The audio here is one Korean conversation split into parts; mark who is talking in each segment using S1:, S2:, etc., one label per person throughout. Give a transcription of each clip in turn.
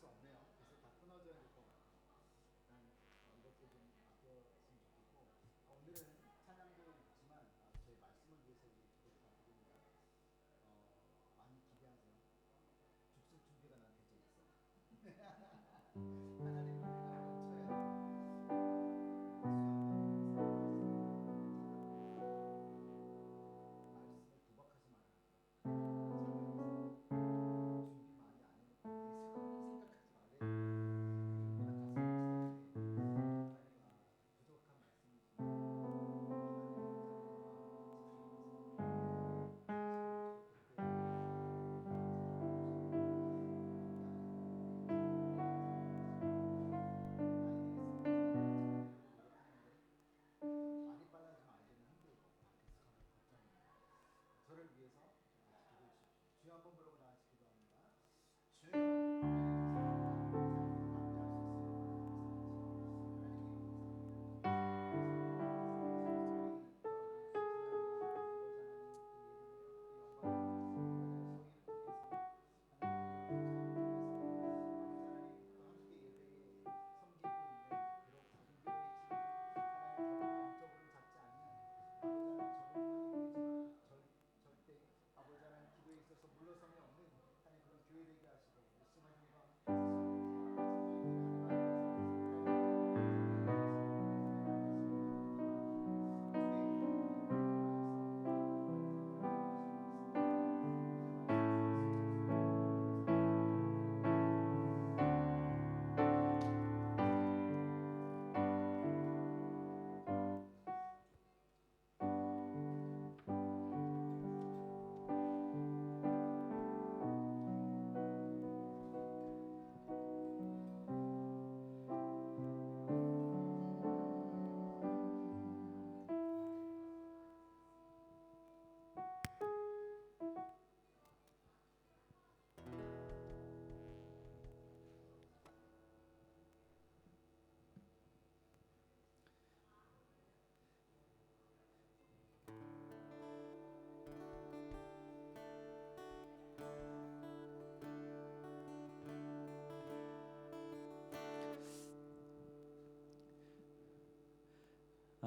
S1: 수 없네요. 그래서 다 끊어져야 될 것 같아요. 이것도 좀 아껴으면 좋겠고, 오늘은 찬양도 있지만 저희 말씀을 위해서 우리 기도를 다 드립니다. 많이 기대하세요. 죽을 준비가 난 되어 있어. 하나님을 내가 넘쳐야 말씀을 도박하지 말아요. 준비 많이 안 해놓고 있을 거라고 생각하지 말아요. 부족한 말씀이지만 말이 빨라지면 알기는 힘들고 밖에서 걱정입니다. 저를 위해서 기도해 주십시오. 주여 한번 부르고 다 같이 기도합니다. 주여 물러섬이 없는 하나님 그런 교회 되게 하시고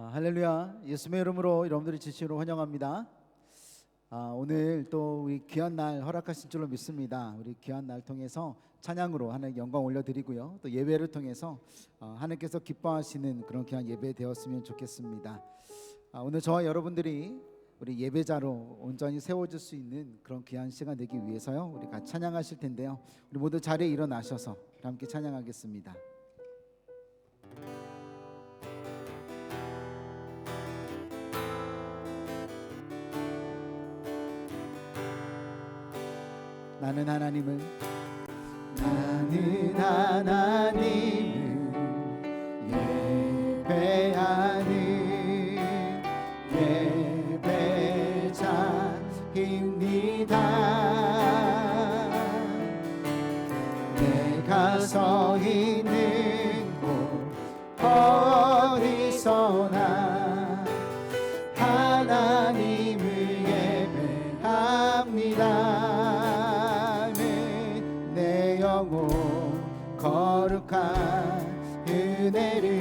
S2: 할렐루야. 예수님의 이름으로 여러분들이 진심으로 환영합니다. 오늘 또 우리 귀한 날 허락하신 줄로 믿습니다. 우리 귀한 날 통해서 찬양으로 하나님께 영광 올려드리고요, 또 예배를 통해서 하나님께서 기뻐하시는 그런 귀한 예배 되었으면 좋겠습니다. 오늘 저와 여러분들이 우리 예배자로 온전히 세워질 수 있는 그런 귀한 시간 되기 위해서요, 우리 같이 찬양하실 텐데요, 우리 모두 자리에 일어나셔서 함께 찬양하겠습니다. 나는 하나님을 예배하는 예배자입니다. 내가 서 있는 곳 어디서나 하나님을 예배합니다. 내 영혼 거룩한 은혜를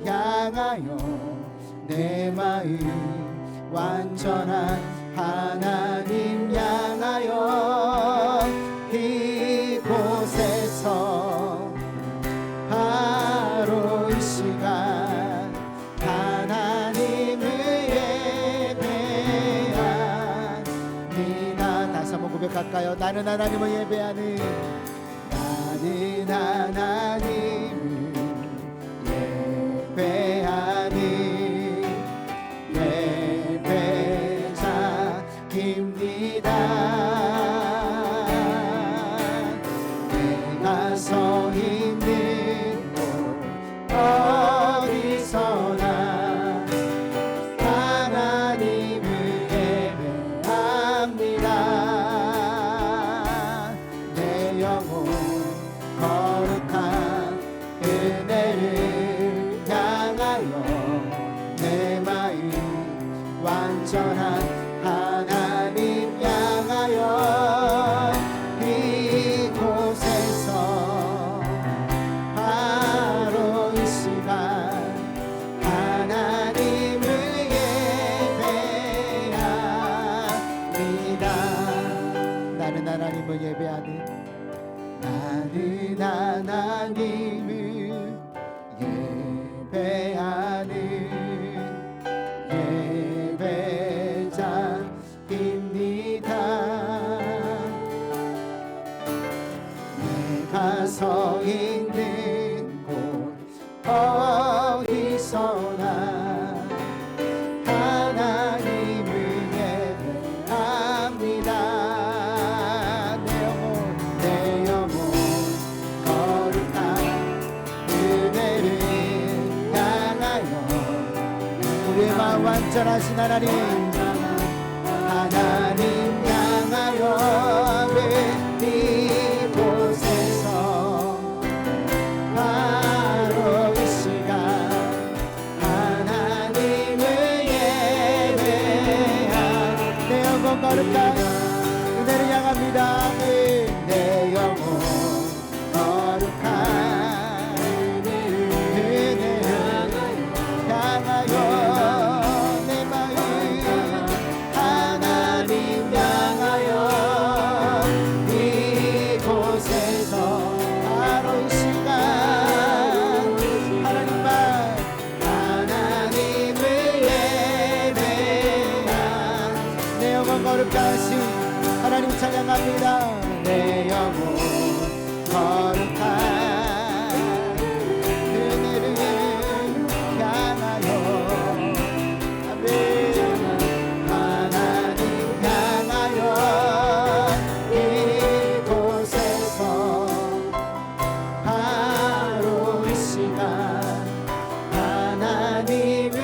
S2: 향하여 내 마음 완전한 하나님 향하여 이곳에서 바로 이 시간 하나님을 예배합니다. 다시 한번 고백할까요? 나는 하나님을 예배하는, 나는 하나님을 예배하는 예배자입니다. 내가 서 있는 곳 어디서나 하나님을 예배합니다. 내 영혼 거룩 어디서나 하나님을 예배합니다. 내 영혼 거룩한 그대를 향하여 우리의 마음 완전하신 하나님 향하여 이곳에서 바로 이 시간 하나님을 예배한 내 영혼 거룩한 그대를 향합니다. 내 영혼 거룩한 그대를 향하여 내 마음 하나님 향하여 이곳에서 바로 이 시간 하나님만 하나님을 예배한 내 영혼 거룩하신 하나님 찬양합니다. 내 영혼 거룩한 그대를 향하여 아멘 하나님 향하여 이곳에서 바로 이 시간 하나님을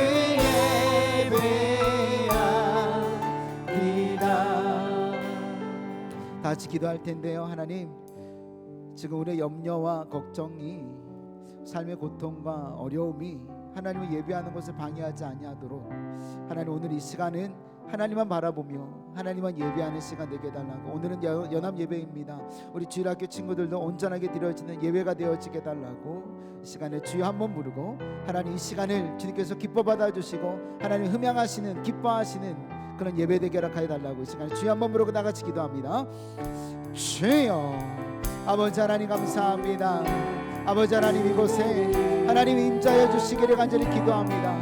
S2: 예배합니다. 다 같이 기도할 텐데요. 하나님 지금 우리의 염려와 걱정이 삶의 고통과 어려움이 하나님을 예배하는 것을 방해하지 아니하도록 하나님 오늘 이 시간은 하나님만 바라보며 하나님만 예배하는 시간 되게 해달라고. 오늘은 연합 예배입니다. 우리 주일학교 친구들도 온전하게 드려지는 예배가 되어지게 해달라고. 이 시간에 주여 한번 부르고 하나님 이 시간을 주님께서 기뻐 받아주시고 하나님 흠양하시는 기뻐하시는 그런 예배 되게 허락하여달라고. 이 시간에 주여 한번 부르고 나같이 기도합니다. 주여 아버지 하나님 감사합니다. 아버지 하나님 이곳에 하나님 임자여 주시기를 간절히 기도합니다.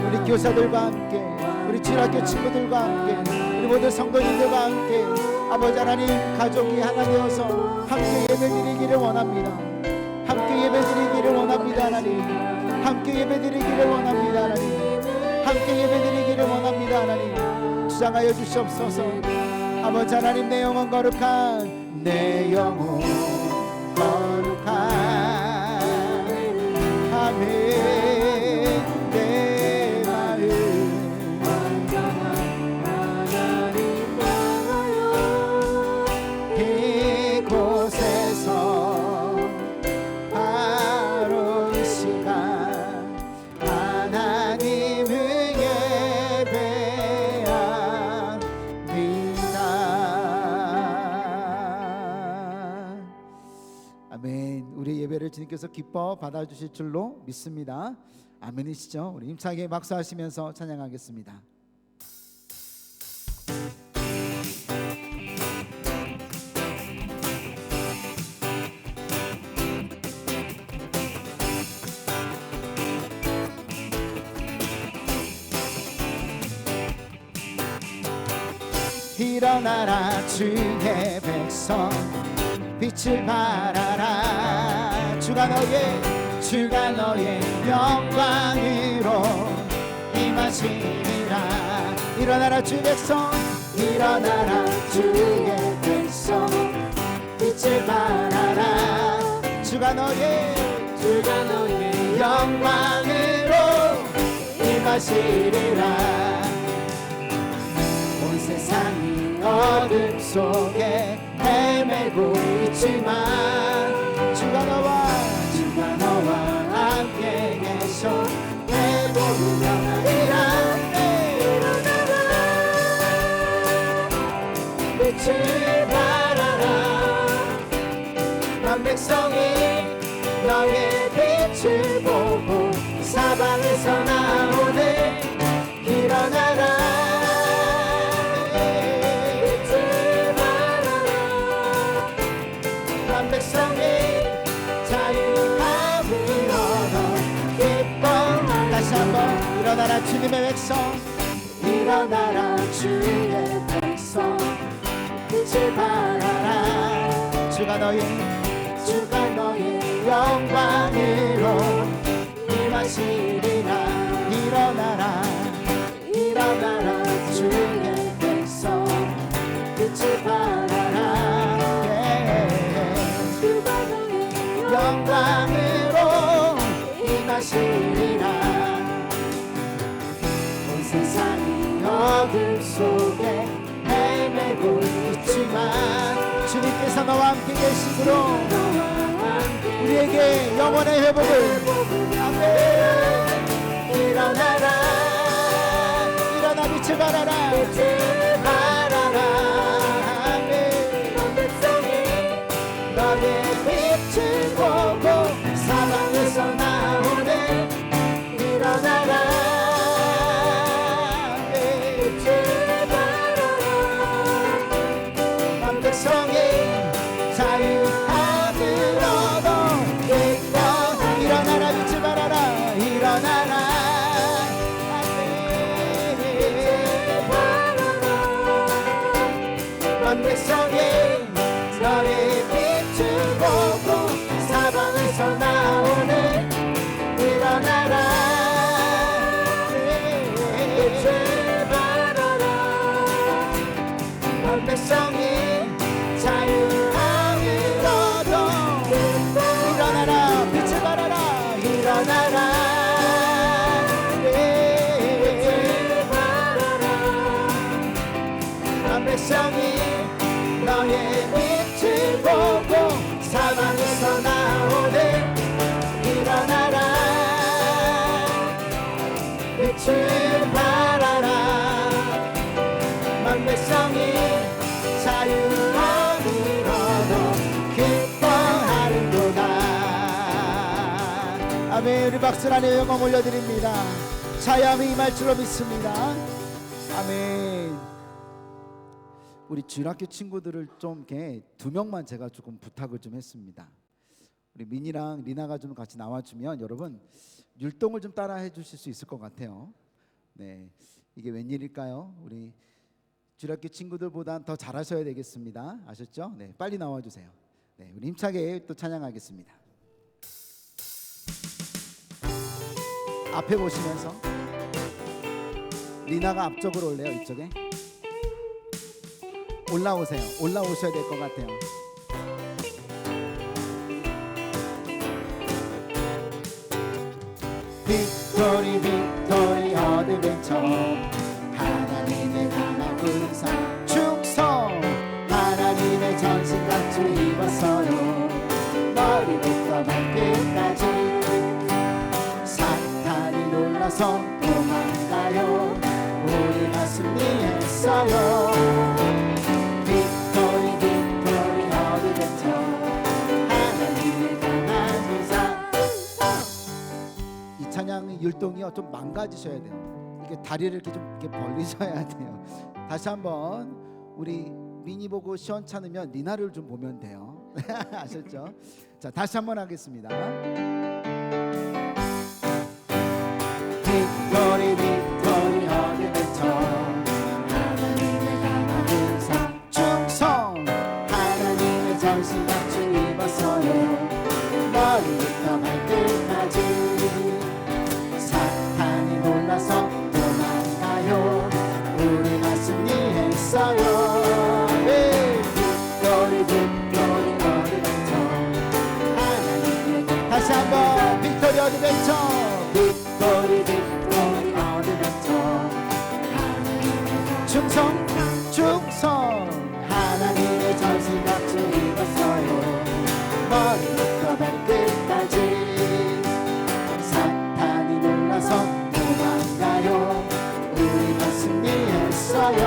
S2: 우리 교사들과 함께 우리 주일학교 친구들과 함께 우리 모든 성도님들과 함께 아버지 하나님 가족이 하나 되어서 함께 예배드리기를 원합니다. 함께 예배드리기를 원합니다. 하나님 함께 예배드리기를 원합니다. 하나님 함께 예배드리기를 원합니다. 하나님 주장하여 주시옵소서. 아버지 하나님 내 영혼 거룩한 내 영혼 거룩한 아멘 내 마음 이곳에서 바로 이 시간 하나님을 예배합니다. 아멘. 우리 예배를 주님께서 기뻐 받아주실 줄로 믿습니다. 아멘이시죠? 우리 힘차게 박수하시면서 찬양하겠습니다. 일어나라 주의 백성 빛을 발하라. 주가 너의 영광으로 임하시리라. 일어나라 주의 백성 일어나라 주의 백성 빛을 발하라. 주가 너의 영광으로 임하시리라. 온 세상이 어둠 속에 헤매고 있지만 주가 너와 함께 계셔 내복을 명하리라. 빛을 발하라. 만 백성이 너의 빛을 보고 사방에서 나오네. 일어나라. 백성이 자유함을 얻어 기뻐. 다시 한번 일어나라 주님의 백성 일어나라 주의 백성 빛을 발하라. 주가 너의 영광으로 하시리라. 온 세상이 어둠 속에 헤매고 있지만 주님께서 너와 함께 계심으로 우리에게 영원의 회복을. 아멘. 일어나라 일어나 빛을 발하라. 아멘. 너의 빛을 보고 사방에서 나오네. 일어나라 빛을 발하라. 온 백성이 자유함을 얻어 일어나라 빛을 발하라. 일어나라. 온 백성이 너의 빛을 보고 사방에서 나오네. 일어나라 빛을 발하라. 온 백성이 자유함을 얻어 일어나라 빛을 발하라. 일어나라 빛을 발하라. 온 백성이 너의 빛을 보고 사방에서 나오네. 일어나라 빛을 발하라. 온 백성이 자유함을 얻어 기뻐하는도다. 아멘. 우리 박수 안에 영광 올려드립니다. 자유함이 임할 줄로 믿습니다. 아멘. 우리 주일학교 친구들을 좀 이렇게 2명만 제가 조금 부탁을 좀 했습니다. 우리 민이랑 리나가 좀 같이 나와주면 여러분 율동을 좀 따라 해주실 수 있을 것 같아요. 네, 이게 웬일일까요? 우리 주일학교 친구들보단 더 잘하셔야 되겠습니다. 아셨죠? 네, 빨리 나와주세요. 네, 우리 힘차게 또 찬양하겠습니다. 앞에 보시면서 리나가 앞쪽으로 올래요. 이쪽에 올라오세요. 올라오셔야 될 것 같아요. 빅토리 빅토리 어드벤처 하나님의 강한 군사 충성 하나님의 전신갑주 입었어요. 머리부터 발끝까지 사탄이 놀라서 도망가요. 우리가 승리했어요. 빅토리 빅토리 어드벤처 하나님의 강한 군사. 이 찬양 율동이요 좀 망가지셔야 돼요. 이게 다리를 이렇게 좀 이렇게 벌리셔야 돼요. 다시 한번 우리 미니 보고 시원찮으면 리나를 좀 보면 돼요. 아셨죠? 자, 다시 한번 하겠습니다. 빅토리 빅토리 어드벤처 하나님의 강한 군사 충성 하나님의 전신갑주 입었어요. 머리부터 발끝까지 사탄이 놀라서 도망가요. 우리가 승리했어요. 빅토리 빅토리 어드벤처 하나님의 다시 한번 빅토리 어드벤처 빅토리 빅토리 어드벤처 충성 충성 하나님의 전신갑주 입었어요. 머리부터 발끝까지 사탄이 놀라서 도망가요. 우리가 승리했어요.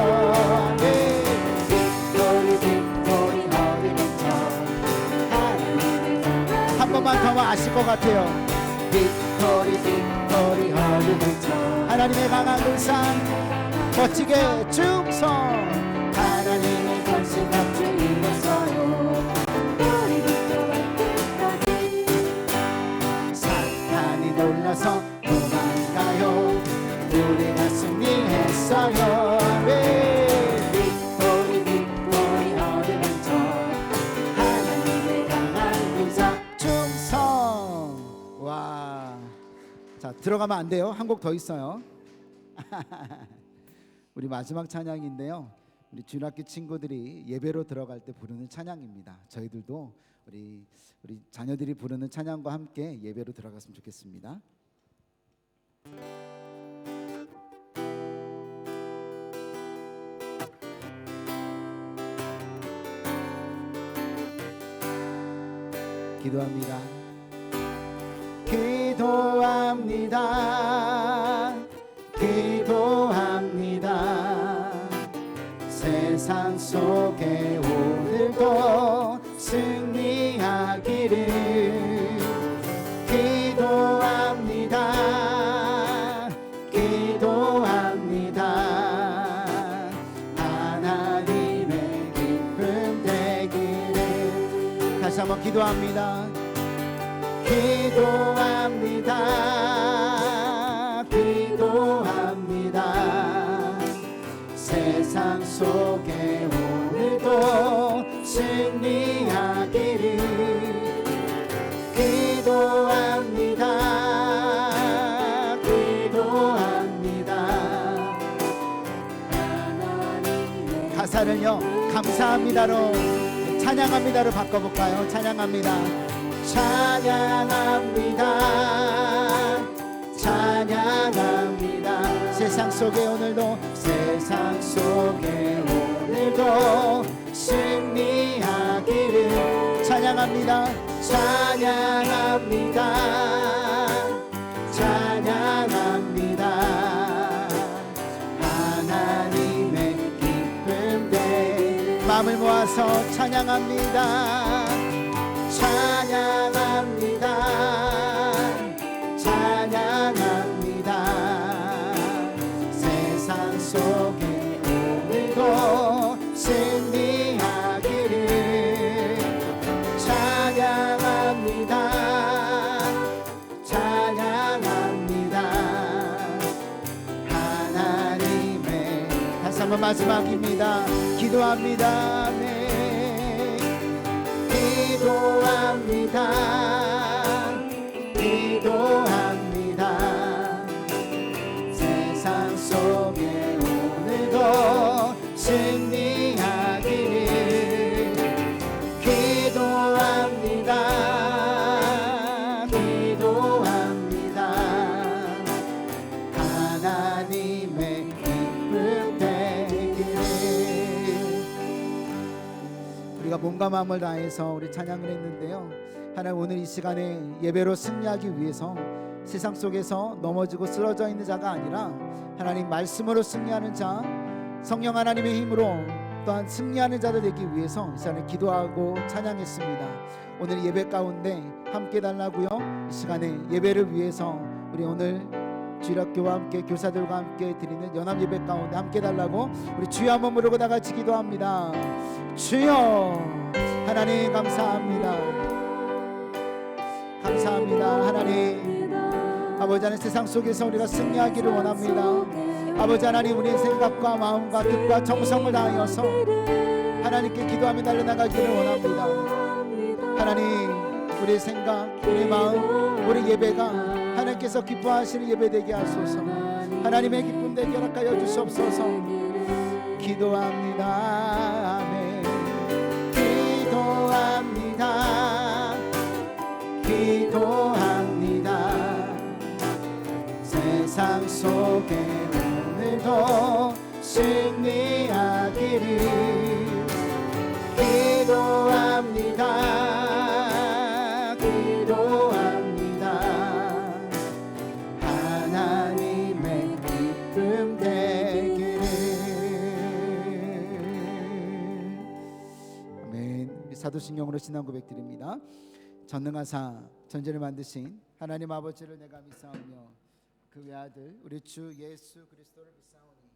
S2: 네. 빅토리 빅토리 어드벤처 하나님의 한 번만 더 아실 것 같아요. 빅토리 빅토리 어드벤처 하나님의 강한 군사 멋지게 충성 하나님의 전신갑주 입었어요. 머리부터 발끝까지 사탄이 놀라서 도망가요. 우리가 승리했어요. 빅토리 빅토리 어드벤처 하나님의 강한 군사 충성. 와, 자 들어가면 안 돼요. 한 곡 더 있어요. 우리 마지막 찬양인데요. 우리 주일학교 친구들이 예배로 들어갈 때 부르는 찬양입니다. 저희들도 우리 자녀들이 부르는 찬양과 함께 예배로 들어갔으면 좋겠습니다. 기도합니다. 기도합니다. 기도합니다. 세상 속에 오늘도 승리하기를 기도합니다. 기도합니다. 하나님의 기쁨 되기를. 다시 한번 기도합니다. 기도합니다. 기도합니다. 세상 속에 오늘도 승리하기를 기도합니다. 기도합니다. 가사를요 감사합니다로 찬양합니다로 바꿔볼까요? 찬양합니다. 찬양합니다. 찬양합니다. 세상 속에 오늘도 세상 속에 오늘도 승리하기를 찬양합니다. 찬양합니다. 찬양합니다. 하나님의 기쁨 되 마음을 모아서 찬양합니다. 찬양합니다. 찬양합니다. 세상 속에 오늘도 승리하기를 찬양합니다. 찬양합니다. 하나님의 다시 한번 마지막입니다. 기도합니다. 네. 기도합니다. 기도합니다. 세상 속에 오늘도 승리하기를 기도합니다. 기도합니다. 하나님의 기쁨 되기를. 우리가 몸과 마음을 다해서 우리 찬양을 했는데요. 하나님 오늘 이 시간에 예배로 승리하기 위해서 세상 속에서 넘어지고 쓰러져 있는 자가 아니라 하나님 말씀으로 승리하는 자, 성령 하나님의 힘으로 또한 승리하는 자들 되기 위해서 이 시간에 기도하고 찬양했습니다. 오늘 예배 가운데 함께 달라고요. 이 시간에 예배를 위해서 우리 오늘 주일학교와 함께 교사들과 함께 드리는 연합 예배 가운데 함께 달라고 우리 주여 한번 부르고 다 같이 기도합니다. 주여 하나님 감사합니다. 감사합니다. 하나님 아버지 하나님 세상 속에서 우리가 승리하기를 원합니다. 아버지 하나님 우리의 생각과 마음과 뜻과 정성을 다하여서 하나님께 기도하며 달려나가기를 원합니다. 하나님 우리의 생각, 우리의 마음, 우리 예배가 하나님께서 기뻐하시는 예배 되게 하소서. 하나님의 기쁨 되게 허락하여 주시옵소서. 기도합니다. 아멘. 기도합니다. 기도합니다. 세상 속에 오늘도 승리하기를 기도합니다. 기도합니다. 하나님의 기쁨 되기를. 아멘. 우리 사도신경으로 신앙 고백 드립니다. 전능하사 전지를 만드신 하나님 아버지를 내가 믿사오며 그 외아들 우리 주 예수 그리스도를 믿사오니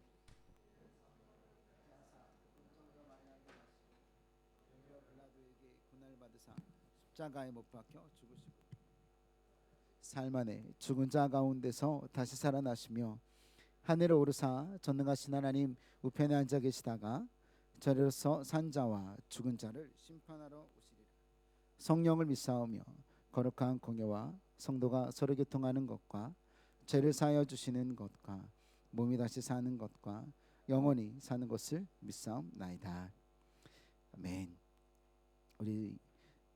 S2: 고난을 받으사 십자가에 못 박혀 죽으시고 삶 안에 죽은 자 가운데서 다시 살아나시며 하늘에 오르사 전능하신 하나님 우편에 앉아 계시다가 저리로서 산 자와 죽은 자를 심판하러 오시리라. 성령을 믿사오며 거룩한 공예와 성도가 서로 교통하는 것과 죄를 사하여 주시는 것과 몸이 다시 사는 것과 영원히 사는 것을 믿사옵나이다. 아멘. 우리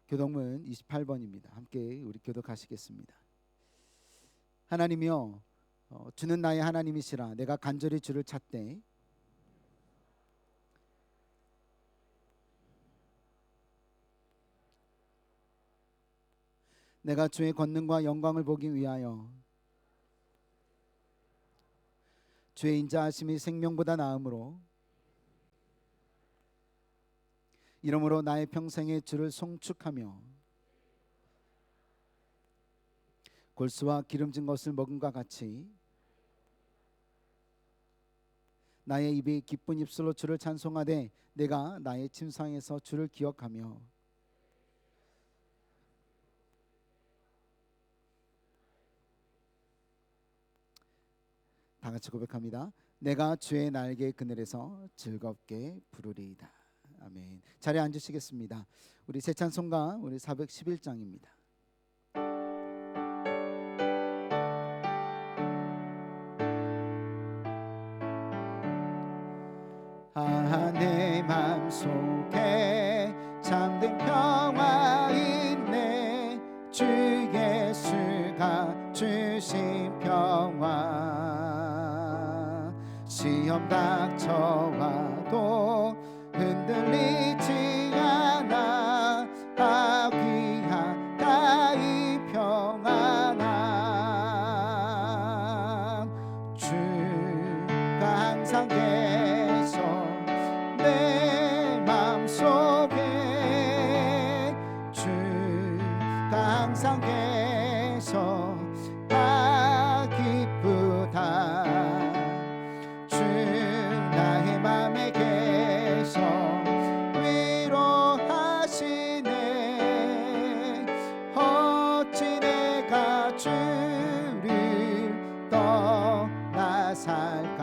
S2: 교독문 28번입니다. 함께 우리 교독하시겠습니다. 하나님이여 주는 나의 하나님이시라 내가 간절히 주를 찾되 내가 주의 권능과 영광을 보기 위하여 주의 인자하심이 생명보다 나음으로 이러므로 나의 평생에 주를 송축하며 골수와 기름진 것을 먹음과 같이 나의 입이 기쁜 입술로 주를 찬송하되 내가 나의 침상에서 주를 기억하며 다 같이 고백합니다. 내가 주의 날개 그늘에서 즐겁게 부르리이다. 아멘. 자리에 앉으시겠습니다. 우리 새 찬송가 우리 411장입니다. 내 맘속에 잠든 평화 있네 주 예수가 주신 평화 시험 닥쳐와도 흔들리지 않아 귀하다 이 평안함 주가 항상 계셔 내 맘속에 주가 항상 계셔 기쁘다 주 나의 맘에 계셔 위로하시네 어찌 내가 주를 떠나 살까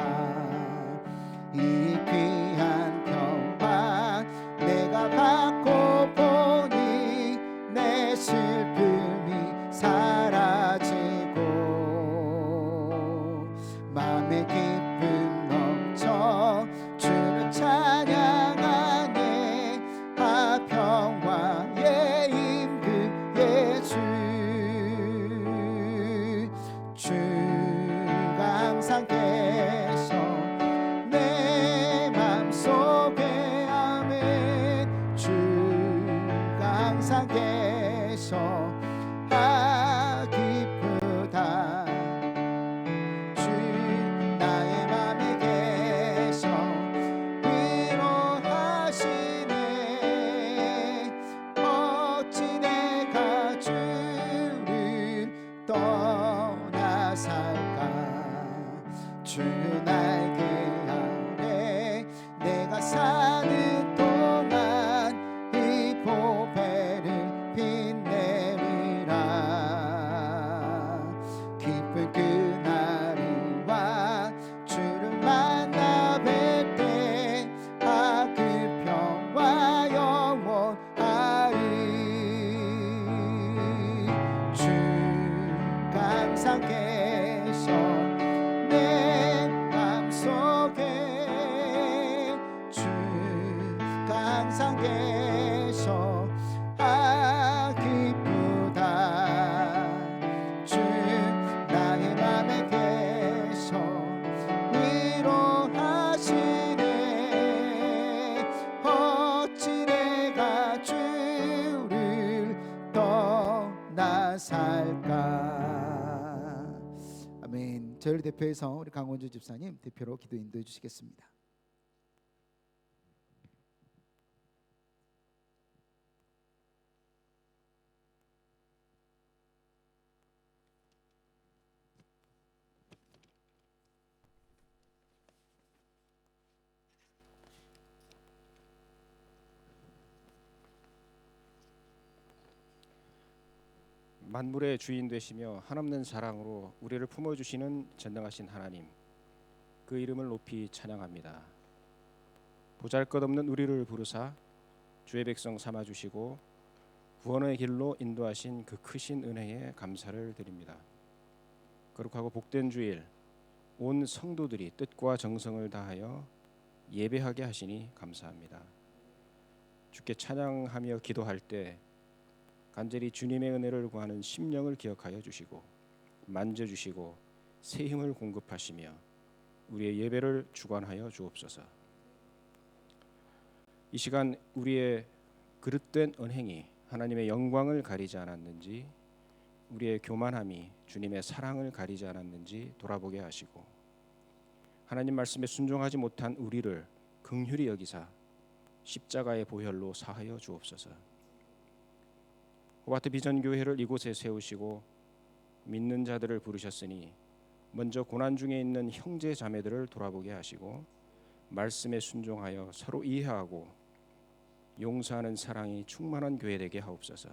S2: 이 귀한 평화 내가 받고 보니 내 슬픔이 사라지고 마음의 기쁨 넘쳐 주를 찬양하네 평화의 임금 예수 주가 항상 계셔 내 맘속에 아멘 주가 항상 계셔 기쁘다 주 나의 맘에 계셔 위로하시네 어찌 내가 주를 떠나 살까 주 날개 아래 내가 사는 동안 이 보배를 빛내리라 기쁜 그날이 와 주를 만나 뵐때 그 평화 영원하리 주가 항상 계셔 내 맘속에 주가 항상 계셔 기쁘다 주 나의 맘에 계셔 위로하시네 어찌 내가 주를 떠나 살까 아멘. 저희를 대표해서 우리 강원주 집사님 대표로 기도 인도해 주시겠습니다.
S3: 만물의 주인 되시며 한없는 사랑으로 우리를 품어주시는 전능하신 하나님, 그 이름을 높이 찬양합니다. 보잘것없는 우리를 부르사 주의 백성 삼아주시고 구원의 길로 인도하신 그 크신 은혜에 감사를 드립니다. 거룩하고 복된 주일, 온 성도들이 뜻과 정성을 다하여 예배하게 하시니 감사합니다. 주께 찬양하며 기도할 때 간절히 주님의 은혜를 구하는 심령을 기억하여 주시고 만져주시고 새 힘을 공급하시며 우리의 예배를 주관하여 주옵소서. 이 시간 우리의 그릇된 언행이 하나님의 영광을 가리지 않았는지, 우리의 교만함이 주님의 사랑을 가리지 않았는지 돌아보게 하시고, 하나님 말씀에 순종하지 못한 우리를 긍휼히 여기사 십자가의 보혈로 사하여 주옵소서. 호바트 비전교회를 이곳에 세우시고 믿는 자들을 부르셨으니 먼저 고난 중에 있는 형제 자매들을 돌아보게 하시고 말씀에 순종하여 서로 이해하고 용서하는 사랑이 충만한 교회 되게 하옵소서.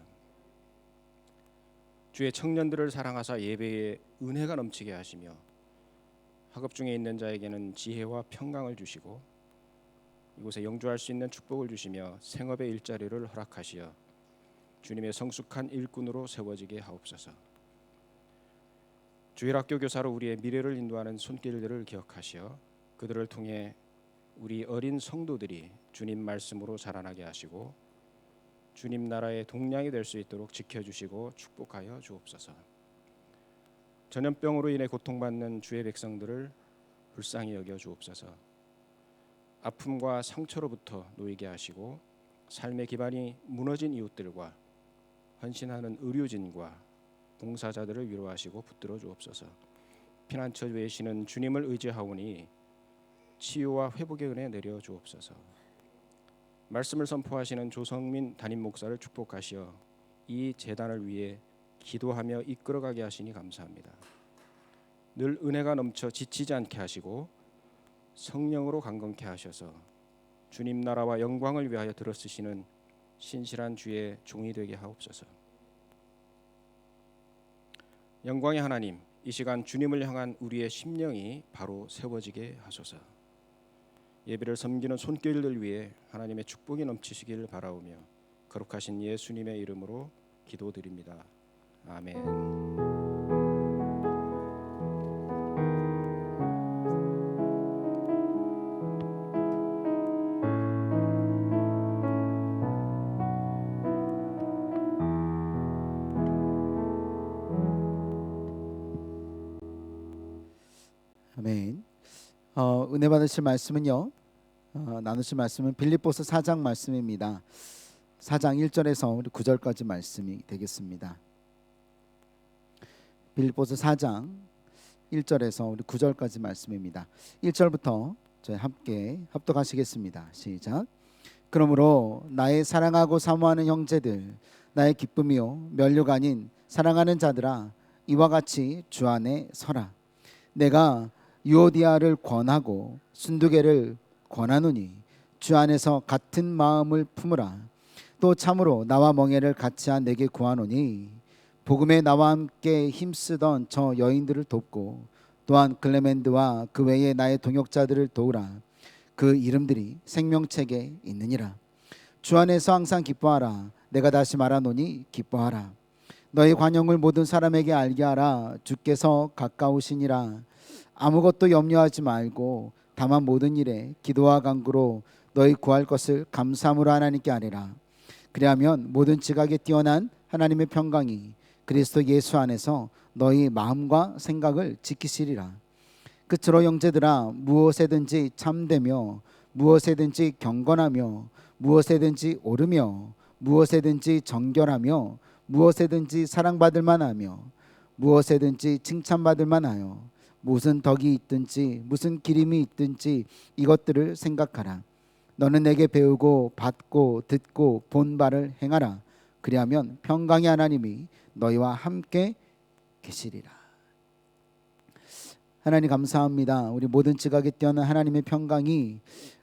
S3: 주의 청년들을 사랑하사 예배에 은혜가 넘치게 하시며 학업 중에 있는 자에게는 지혜와 평강을 주시고 이곳에 영주할 수 있는 축복을 주시며 생업의 일자리를 허락하시어 주님의 성숙한 일꾼으로 세워지게 하옵소서. 주일학교 교사로 우리의 미래를 인도하는 손길들을 기억하시어 그들을 통해 우리 어린 성도들이 주님 말씀으로 자라나게 하시고 주님 나라의 동량이 될 수 있도록 지켜주시고 축복하여 주옵소서. 전염병으로 인해 고통받는 주의 백성들을 불쌍히 여겨 주옵소서. 아픔과 상처로부터 놓이게 하시고 삶의 기반이 무너진 이웃들과 헌신하는 의료진과 봉사자들을 위로하시고 붙들어 주옵소서. 피난처 외시는 주님을 의지하오니 치유와 회복의 은혜 내려 주옵소서. 말씀을 선포하시는 조성민 담임 목사를 축복하시어 이 재단을 위해 기도하며 이끌어가게 하시니 감사합니다. 늘 은혜가 넘쳐 지치지 않게 하시고 성령으로 강건케 하셔서 주님 나라와 영광을 위하여 들어쓰시는 신실한 주의 종이 되게 하옵소서. 영광의 하나님, 이 시간 주님을 향한 우리의 심령이 바로 세워지게 하소서. 예배를 섬기는 손길들 위해 하나님의 축복이 넘치시길 바라오며 거룩하신 예수님의 이름으로 기도드립니다. 아멘.
S2: 아멘. 은혜 받으실 말씀은요, 나누실 말씀은 빌립보서 4장 말씀입니다. 4장 1절에서 우리 9절까지 말씀이 되겠습니다. 빌립보서 4장 1절에서 우리 9절까지 말씀입니다. 1절부터 저희 함께 합독하시겠습니다. 시작. 그러므로 나의 사랑하고 사모하는 형제들, 나의 기쁨이요 면류가 아닌 사랑하는 자들아, 이와 같이 주 안에 서라. 내가 유오디아를 권하고 순두개를 권하노니 주 안에서 같은 마음을 품으라. 또 참으로 나와 멍에를 같이 한 내게 구하노니 복음에 나와 함께 힘쓰던 저 여인들을 돕고 또한 클레멘드와 그 외에 나의 동역자들을 도우라. 그 이름들이 생명책에 있느니라. 주 안에서 항상 기뻐하라. 내가 다시 말하노니 기뻐하라. 너희 관용을 모든 사람에게 알게 하라. 주께서 가까우시니라. 아무것도 염려하지 말고 다만 모든 일에 기도와 간구로 너희 구할 것을 감사함으로 하나님께 아뢰라. 그리하면 모든 지각에 뛰어난 하나님의 평강이 그리스도 예수 안에서 너희 마음과 생각을 지키시리라. 끝으로 형제들아, 무엇에든지 참되며 무엇에든지 경건하며 무엇에든지 옳으며 무엇에든지 정결하며 무엇에든지 사랑받을 만하며 무엇에든지 칭찬받을 만하여 무슨 덕이 있든지 무슨 기림이 있든지 이것들을 생각하라. 너는 내게 배우고 받고 듣고 본 바를 행하라. 그리하면 평강의 하나님이 너희와 함께 계시리라. 하나님 감사합니다. 우리 모든 지각에 뛰어난 하나님의 평강이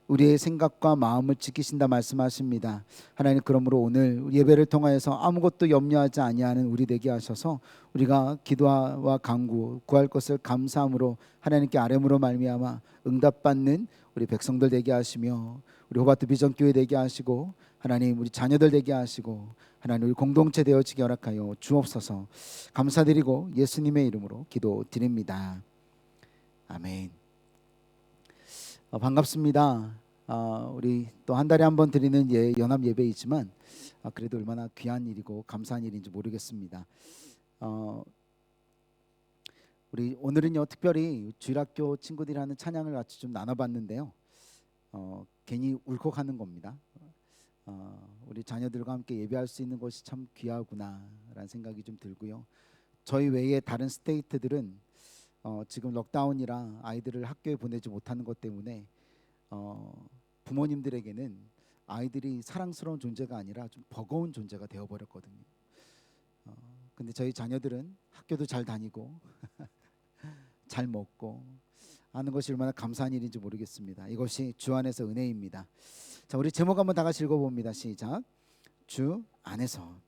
S2: 우리의 생각과 마음을 지키신다 말씀하십니다. 하나님, 그러므로 오늘 예배를 통하여서 아무것도 염려하지 아니하는 우리 되게 하셔서 우리가 기도와 간구 구할 것을 감사함으로 하나님께 아뢰므로 말미암아 응답받는 우리 백성들 되게 하시며 우리 호바트 비전교회 되게 하시고 하나님 우리 자녀들 되게 하시고 하나님 우리 공동체 되어지게 허락하여 주옵소서. 감사드리고 예수님의 이름으로 기도드립니다. 아멘. 반갑습니다. 우리 또 한 달에 한 번 드리는 연합 예배이지만 그래도 얼마나 귀한 일이고 감사한 일인지 모르겠습니다. 우리 오늘은요 특별히 주일학교 친구들이 하는 찬양을 같이 좀 나눠봤는데요. 괜히 울컥하는 겁니다. 우리 자녀들과 함께 예배할 수 있는 것이 참 귀하구나라는 생각이 좀 들고요. 저희 외에 다른 스테이트들은 지금 록다운이라 아이들을 학교에 보내지 못하는 것 때문에 부모님들에게는 아이들이 사랑스러운 존재가 아니라 좀 버거운 존재가 되어버렸거든요. 근데 저희 자녀들은 학교도 잘 다니고 잘 먹고 하는 것이 얼마나 감사한 일인지 모르겠습니다. 이것이 주 안에서 은혜입니다. 자, 우리 제목 한번 다 같이 읽어봅니다. 시작. 주 안에서.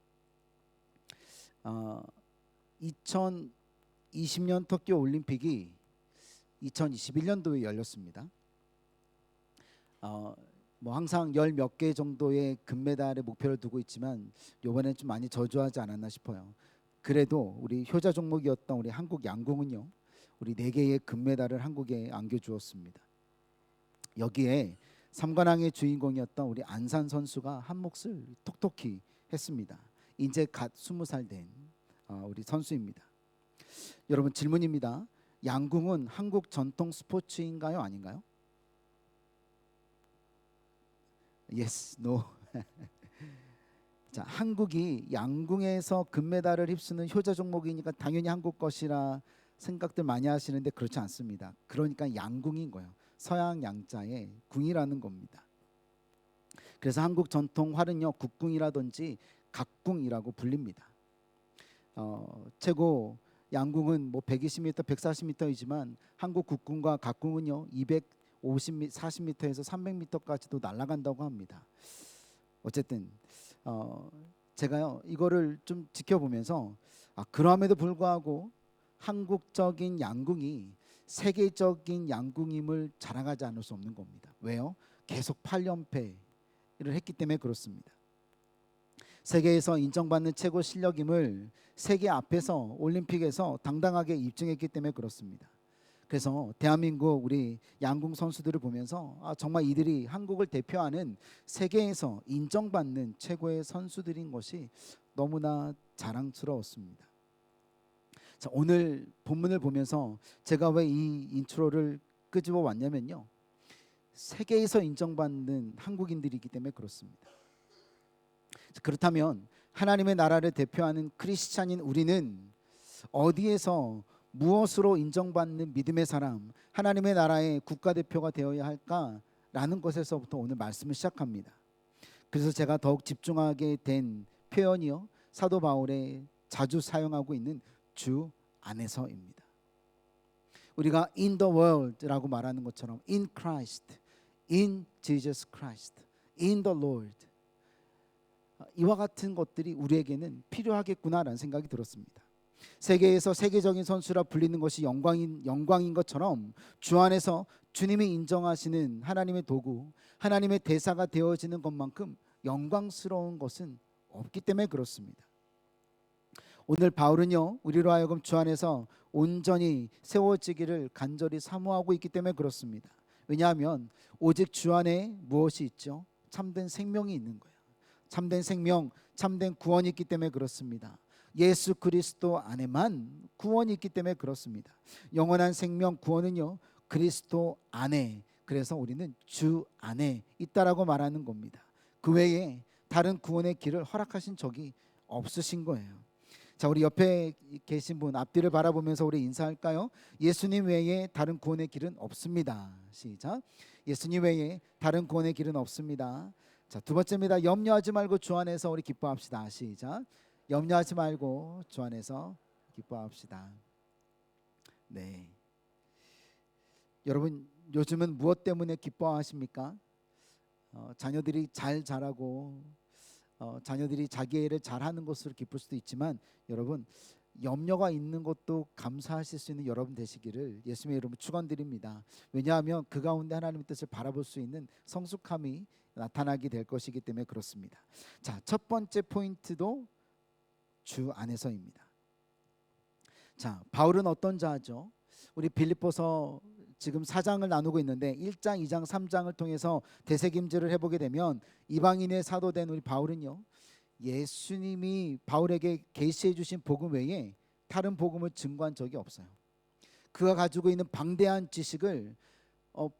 S2: 2020년 도쿄 올림픽이 2021년도에 열렸습니다. 뭐 항상 열 몇 개 정도의 금메달의 목표를 두고 있지만 이번엔 좀 많이 저조하지 않았나 싶어요. 그래도 우리 효자 종목이었던 우리 한국 양궁은요, 우리 4개의 금메달을 한국에 안겨주었습니다. 여기에 삼관왕의 주인공이었던 우리 안산 선수가 한 몫을 톡톡히 했습니다. 이제 갓 20살 된 우리 선수입니다. 여러분 질문입니다. 양궁은 한국 전통 스포츠인가요, 아닌가요? Yes, no. 자, 한국이 양궁에서 금메달을 휩쓰는 효자 종목이니까 당연히 한국 것이라 생각들 많이 하시는데 그렇지 않습니다. 그러니까 양궁인 거예요. 서양 양자의 궁이라는 겁니다. 그래서 한국 전통 활은요 국궁이라든지 각궁이라고 불립니다. 최고 양궁은 뭐 120m, 140m이지만 한국 국궁과 각궁은요 250m, 40m에서 300m까지도 날아간다고 합니다. 어쨌든 제가요 이거를 좀 지켜보면서 그럼에도 불구하고 한국적인 양궁이 세계적인 양궁임을 자랑하지 않을 수 없는 겁니다. 왜요? 계속 8연패를 했기 때문에 그렇습니다. 세계에서 인정받는 최고 실력임을 세계 앞에서 올림픽에서 당당하게 입증했기 때문에 그렇습니다. 그래서 대한민국 우리 양궁 선수들을 보면서 정말 이들이 한국을 대표하는 세계에서 인정받는 최고의 선수들인 것이 너무나 자랑스러웠습니다. 자, 오늘 본문을 보면서 제가 왜 이 인트로를 끄집어 왔냐면요, 세계에서 인정받는 한국인들이기 때문에 그렇습니다. 자, 그렇다면 하나님의 나라를 대표하는 크리스찬인 우리는 어디에서 무엇으로 인정받는 믿음의 사람, 하나님의 나라의 국가대표가 되어야 할까라는 것에서부터 오늘 말씀을 시작합니다. 그래서 제가 더욱 집중하게 된 표현이요, 사도 바울의 자주 사용하고 있는 주 안에서입니다. 우리가 in the world라고 말하는 것처럼 in Christ, in Jesus Christ, in the Lord, 이와 같은 것들이 우리에게는 필요하겠구나라는 생각이 들었습니다. 세계에서 세계적인 선수라 불리는 것이 영광인 것처럼 주 안에서 주님이 인정하시는 하나님의 도구, 하나님의 대사가 되어지는 것만큼 영광스러운 것은 없기 때문에 그렇습니다. 오늘 바울은요 우리로 하여금 주 안에서 온전히 세워지기를 간절히 사모하고 있기 때문에 그렇습니다. 왜냐하면 오직 주 안에 무엇이 있죠? 참된 생명이 있는 거예요. 참된 생명, 참된 구원이 있기 때문에 그렇습니다. 예수 그리스도 안에만 구원이 있기 때문에 그렇습니다. 영원한 생명 구원은요 그리스도 안에, 그래서 우리는 주 안에 있다라고 말하는 겁니다. 그 외에 다른 구원의 길을 허락하신 적이 없으신 거예요. 자, 우리 옆에 계신 분 앞뒤를 바라보면서 우리 인사할까요? 예수님 외에 다른 구원의 길은 없습니다. 시작. 예수님 외에 다른 구원의 길은 없습니다. 자, 두 번째입니다. 염려하지 말고 주 안에서 우리 기뻐합시다. 시작. 염려하지 말고 주 안에서 기뻐합시다. 네. 여러분 요즘은 무엇 때문에 기뻐하십니까? 자녀들이 잘 자라고 자녀들이 자기 일을 잘하는 것으로 기쁠 수도 있지만 여러분 염려가 있는 것도 감사하실 수 있는 여러분 되시기를 예수님의 이름으로 축원드립니다. 왜냐하면 그 가운데 하나님의 뜻을 바라볼 수 있는 성숙함이 나타나게 될 것이기 때문에 그렇습니다. 자, 첫 번째 포인트도 주 안에서입니다. 자, 바울은 어떤 자죠? 우리 빌립보서 지금 4장을 나누고 있는데 1장, 2장, 3장을 통해서 되새김질을 해보게 되면 이방인의 사도된 우리 바울은요 예수님이 바울에게 계시해 주신 복음 외에 다른 복음을 증거한 적이 없어요. 그가 가지고 있는 방대한 지식을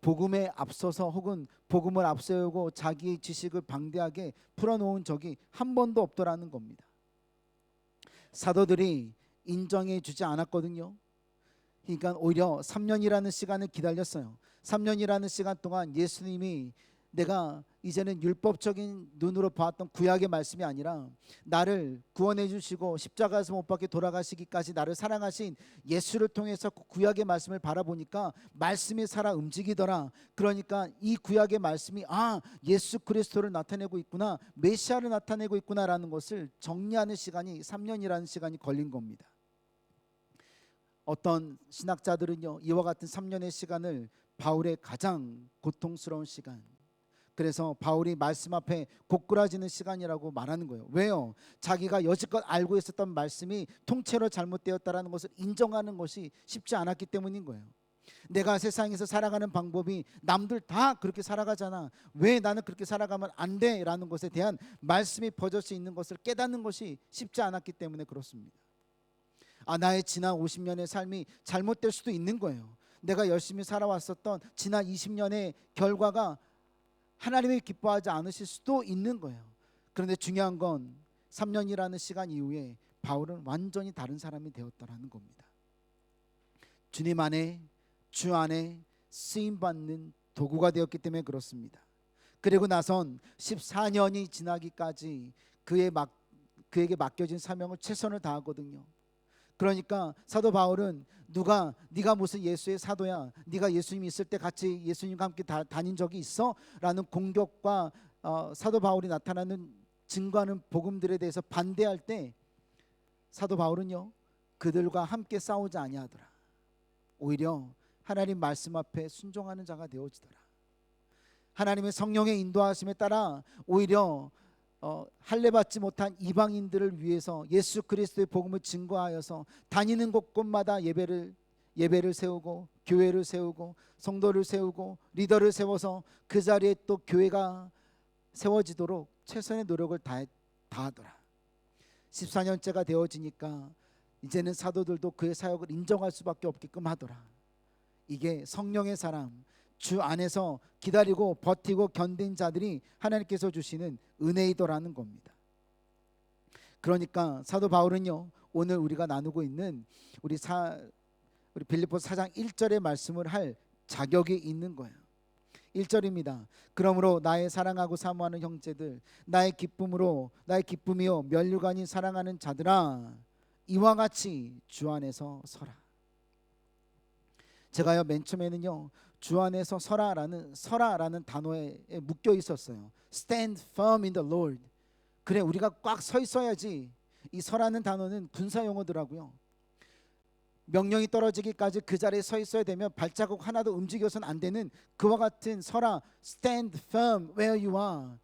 S2: 복음에 앞서서 혹은 복음을 앞세우고 자기의 지식을 방대하게 풀어놓은 적이 한 번도 없더라는 겁니다. 사도들이 인정해 주지 않았거든요. 그러니까 오히려 3년이라는 시간을 기다렸어요. 3년이라는 시간 동안 예수님이 내가 이제는 율법적인 눈으로 봤던 구약의 말씀이 아니라 나를 구원해 주시고 십자가에서 못 박혀 돌아가시기까지 나를 사랑하신 예수를 통해서 구약의 말씀을 바라보니까 말씀이 살아 움직이더라. 그러니까 이 구약의 말씀이 예수 그리스도를 나타내고 있구나, 메시아를 나타내고 있구나라는 것을 정리하는 시간이 3년이라는 시간이 걸린 겁니다. 어떤 신학자들은요, 이와 같은 3년의 시간을 바울의 가장 고통스러운 시간, 그래서 바울이 말씀 앞에 고꾸라지는 시간이라고 말하는 거예요. 왜요? 자기가 여지껏 알고 있었던 말씀이 통째로 잘못되었다라는 것을 인정하는 것이 쉽지 않았기 때문인 거예요. 내가 세상에서 살아가는 방법이 남들 다 그렇게 살아가잖아, 왜 나는 그렇게 살아가면 안 돼? 라는 것에 대한 말씀이 버젓이 있는 것을 깨닫는 것이 쉽지 않았기 때문에 그렇습니다. 나의 지난 50년의 삶이 잘못될 수도 있는 거예요. 내가 열심히 살아왔었던 지난 20년의 결과가 하나님이 기뻐하지 않으실 수도 있는 거예요. 그런데 중요한 건 3년이라는 시간 이후에 바울은 완전히 다른 사람이 되었다라는 겁니다. 주님 안에, 주 안에 쓰임받는 도구가 되었기 때문에 그렇습니다. 그리고 나선 14년이 지나기까지 그에게 맡겨진 사명을 최선을 다하거든요. 그러니까 사도 바울은 네가 무슨 예수의 사도야, 네가 예수님이 있을 때 같이 예수님과 함께 다닌 적이 있어? 라는 공격과 사도 바울이 나타나는 증거하는 복음들에 대해서 반대할 때 사도 바울은요, 그들과 함께 싸우지 아니하더라. 오히려 하나님 말씀 앞에 순종하는 자가 되어지더라. 하나님의 성령의 인도하심에 따라 오히려 할례받지 못한 이방인들을 위해서 예수 그리스도의 복음을 증거하여서 다니는 곳곳마다 예배를 세우고 교회를 세우고 성도를 세우고 리더를 세워서 그 자리에 또 교회가 세워지도록 최선의 노력을 다하더라. 14년째가 되어지니까 이제는 사도들도 그의 사역을 인정할 수밖에 없게끔 하더라. 이게 성령의 사람, 주 안에서 기다리고 버티고 견딘 자들이 하나님께서 주시는 은혜이더라는 겁니다. 그러니까 사도 바울은요, 오늘 우리가 나누고 있는 우리 빌립보서 4장 1절의 말씀을 할 자격이 있는 거예요. 1절입니다. 그러므로 나의 사랑하고 사모하는 형제들, 나의 기쁨이요 면류관이 사랑하는 자들아, 이와 같이 주 안에서 서라. 제가요 맨 처음에는요, 주 안에서 서라라는 단어에 묶여 있었어요. Stand firm in the Lord. 그래, 우리가 꽉 서 있어야지. 이 서라는 단어는 군사 용어더라고요. 명령이 떨어지기까지 그 자리에 서 있어야 되면 발자국 하나도 움직여서는 안 되는 그와 같은 서라, stand firm where you are,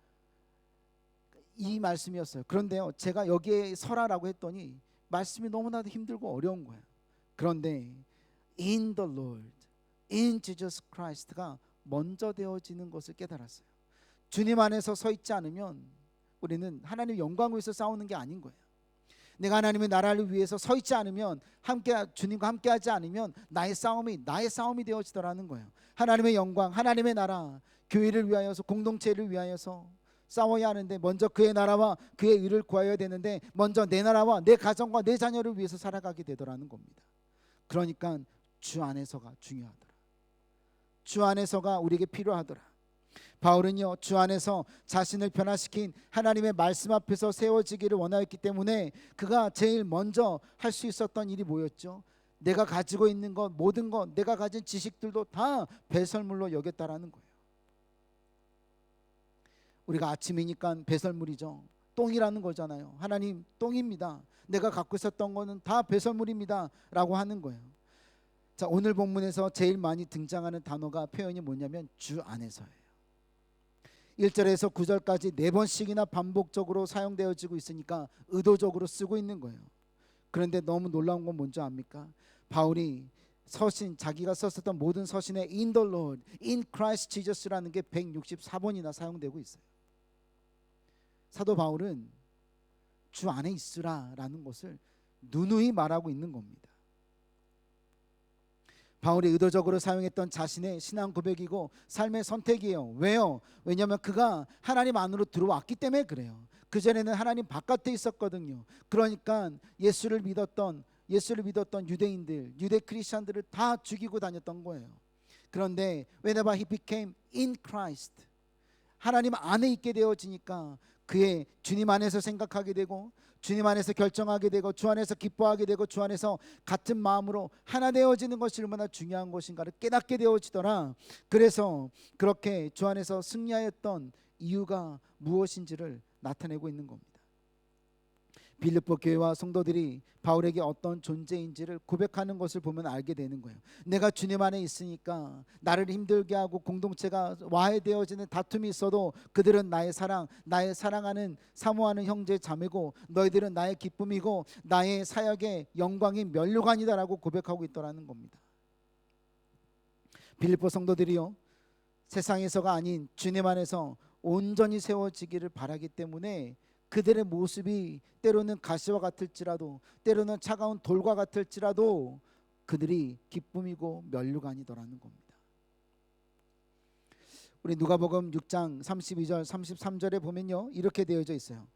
S2: 이 말씀이었어요. 그런데요, 제가 여기에 서라라고 했더니 말씀이 너무나도 힘들고 어려운 거예요. 그런데 in the Lord, in Jesus Christ가 먼저 되어지는 것을 깨달았어요. 주님 안에서 서 있지 않으면 우리는 하나님의 영광을 위해서 싸우는 게 아닌 거예요. 내가 하나님의 나라를 위해서 서 있지 않으면, 주님과 함께하지 않으면 나의 싸움이 되어지더라는 거예요. 하나님의 영광, 하나님의 나라, 교회를 위하여서, 공동체를 위하여서 싸워야 하는데 먼저 그의 나라와 그의 의를 구하여야 되는데 먼저 내 나라와 내 가정과 내 자녀를 위해서 살아가게 되더라는 겁니다. 그러니까 주 안에서가 중요하더라. 주 안에서가 우리에게 필요하더라. 바울은요, 주 안에서 자신을 변화시킨 하나님의 말씀 앞에서 세워지기를 원하였기 때문에 그가 제일 먼저 할 수 있었던 일이 뭐였죠? 내가 가지고 있는 것, 모든 것, 내가 가진 지식들도 다 배설물로 여겼다라는 거예요. 우리가 아침이니까 배설물이죠. 똥이라는 거잖아요. 하나님, 똥입니다. 내가 갖고 있었던 거는 다 배설물입니다 라고 하는 거예요. 자, 오늘 본문에서 제일 많이 등장하는 단어가, 표현이 뭐냐면 주 안에서예요. 1절에서 9절까지 4번씩이나 반복적으로 사용되어지고 있으니까 의도적으로 쓰고 있는 거예요. 그런데 너무 놀라운 건 뭔지 압니까? 바울이 자기가 썼었던 모든 서신에 in the Lord, in Christ Jesus라는 게 164번이나 사용되고 있어요. 사도 바울은 주 안에 있으라라는 것을 누누이 말하고 있는 겁니다. 바울이 의도적으로 사용했던 자신의 신앙 고백이고 삶의 선택이에요. 왜요? 왜냐하면 그가 하나님 안으로 들어왔기 때문에 그래요. 그전에는 하나님 바깥에 있었거든요. 그러니까 예수를 믿었던 유대인들, 유대 크리스천들을 다 죽이고 다녔던 거예요. 그런데 whenever he became in Christ, 하나님 안에 있게 되어지니까 그의 주님 안에서 생각하게 되고 주님 안에서 결정하게 되고 주 안에서 기뻐하게 되고 주 안에서 같은 마음으로 하나 되어지는 것이 얼마나 중요한 것인가를 깨닫게 되어지더라. 그래서 그렇게 주 안에서 승리하였던 이유가 무엇인지를 나타내고 있는 겁니다. 빌립보 교회와 성도들이 바울에게 어떤 존재인지를 고백하는 것을 보면 알게 되는 거예요. 내가 주님 안에 있으니까 나를 힘들게 하고 공동체가 와해되어지는 다툼이 있어도 그들은 나의 사랑하는 사모하는 형제 자매고 너희들은 나의 기쁨이고 나의 사역의 영광인 면류관이다라고 고백하고 있더라는 겁니다. 빌립보 성도들이요, 세상에서가 아닌 주님 안에서 온전히 세워지기를 바라기 때문에 그들의 모습이 때로는 가시와 같을지라도 때로는 차가운 돌과 같을지라도 그들이 기쁨이고 면류관이더라는 겁니다. 우리 누가복음 6장 32절 33절에 보면요, 이렇게 되어져 있어요.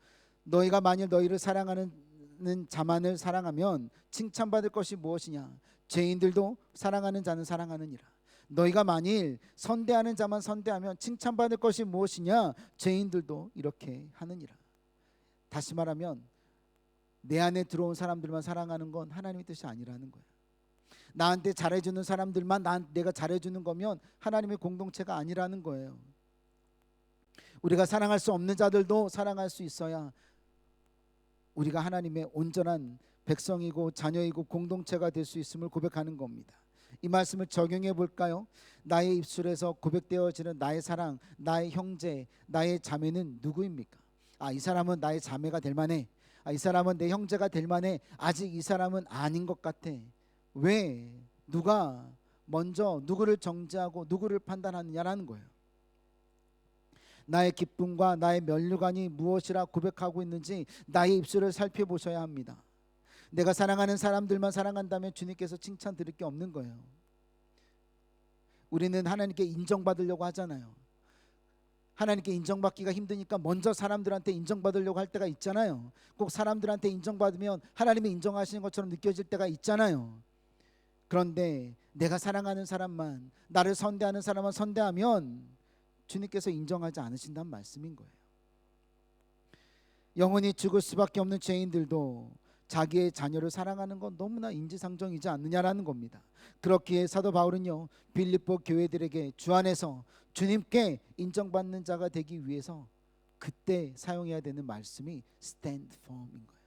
S2: 너희가 만일 너희를 사랑하는 자만을 사랑하면 칭찬받을 것이 무엇이냐? 죄인들도 사랑하는 자는 사랑하느니라. 너희가 만일 선대하는 자만 선대하면 칭찬받을 것이 무엇이냐? 죄인들도 이렇게 하느니라. 다시 말하면 내 안에 들어온 사람들만 사랑하는 건 하나님의 뜻이 아니라는 거예요. 나한테 잘해주는 사람들만 내가 잘해주는 거면 하나님의 공동체가 아니라는 거예요. 우리가 사랑할 수 없는 자들도 사랑할 수 있어야 우리가 하나님의 온전한 백성이고 자녀이고 공동체가 될 수 있음을 고백하는 겁니다. 이 말씀을 적용해 볼까요? 나의 입술에서 고백되어지는 나의 사랑, 나의 형제, 나의 자매는 누구입니까? 이 사람은 나의 자매가 될 만해. 이 사람은 내 형제가 될 만해. 아직 이 사람은 아닌 것 같아. 왜? 누가 먼저 누구를 정죄하고 누구를 판단하느냐라는 거예요. 나의 기쁨과 나의 면류관이 무엇이라 고백하고 있는지 나의 입술을 살펴보셔야 합니다. 내가 사랑하는 사람들만 사랑한다면 주님께서 칭찬 들을 게 없는 거예요. 우리는 하나님께 인정받으려고 하잖아요. 하나님께 인정받기가 힘드니까 먼저 사람들한테 인정받으려고 할 때가 있잖아요. 꼭 사람들한테 인정받으면 하나님이 인정하시는 것처럼 느껴질 때가 있잖아요. 그런데 내가 사랑하는 사람만, 나를 선대하는 사람만 선대하면 주님께서 인정하지 않으신다는 말씀인 거예요. 영원히 죽을 수밖에 없는 죄인들도 자기의 자녀를 사랑하는 건 너무나 인지상정이지 않느냐라는 겁니다. 그렇기에 사도 바울은요, 빌립보 교회들에게 주 안에서 주님께 인정받는 자가 되기 위해서 그때 사용해야 되는 말씀이 stand firm인 거예요.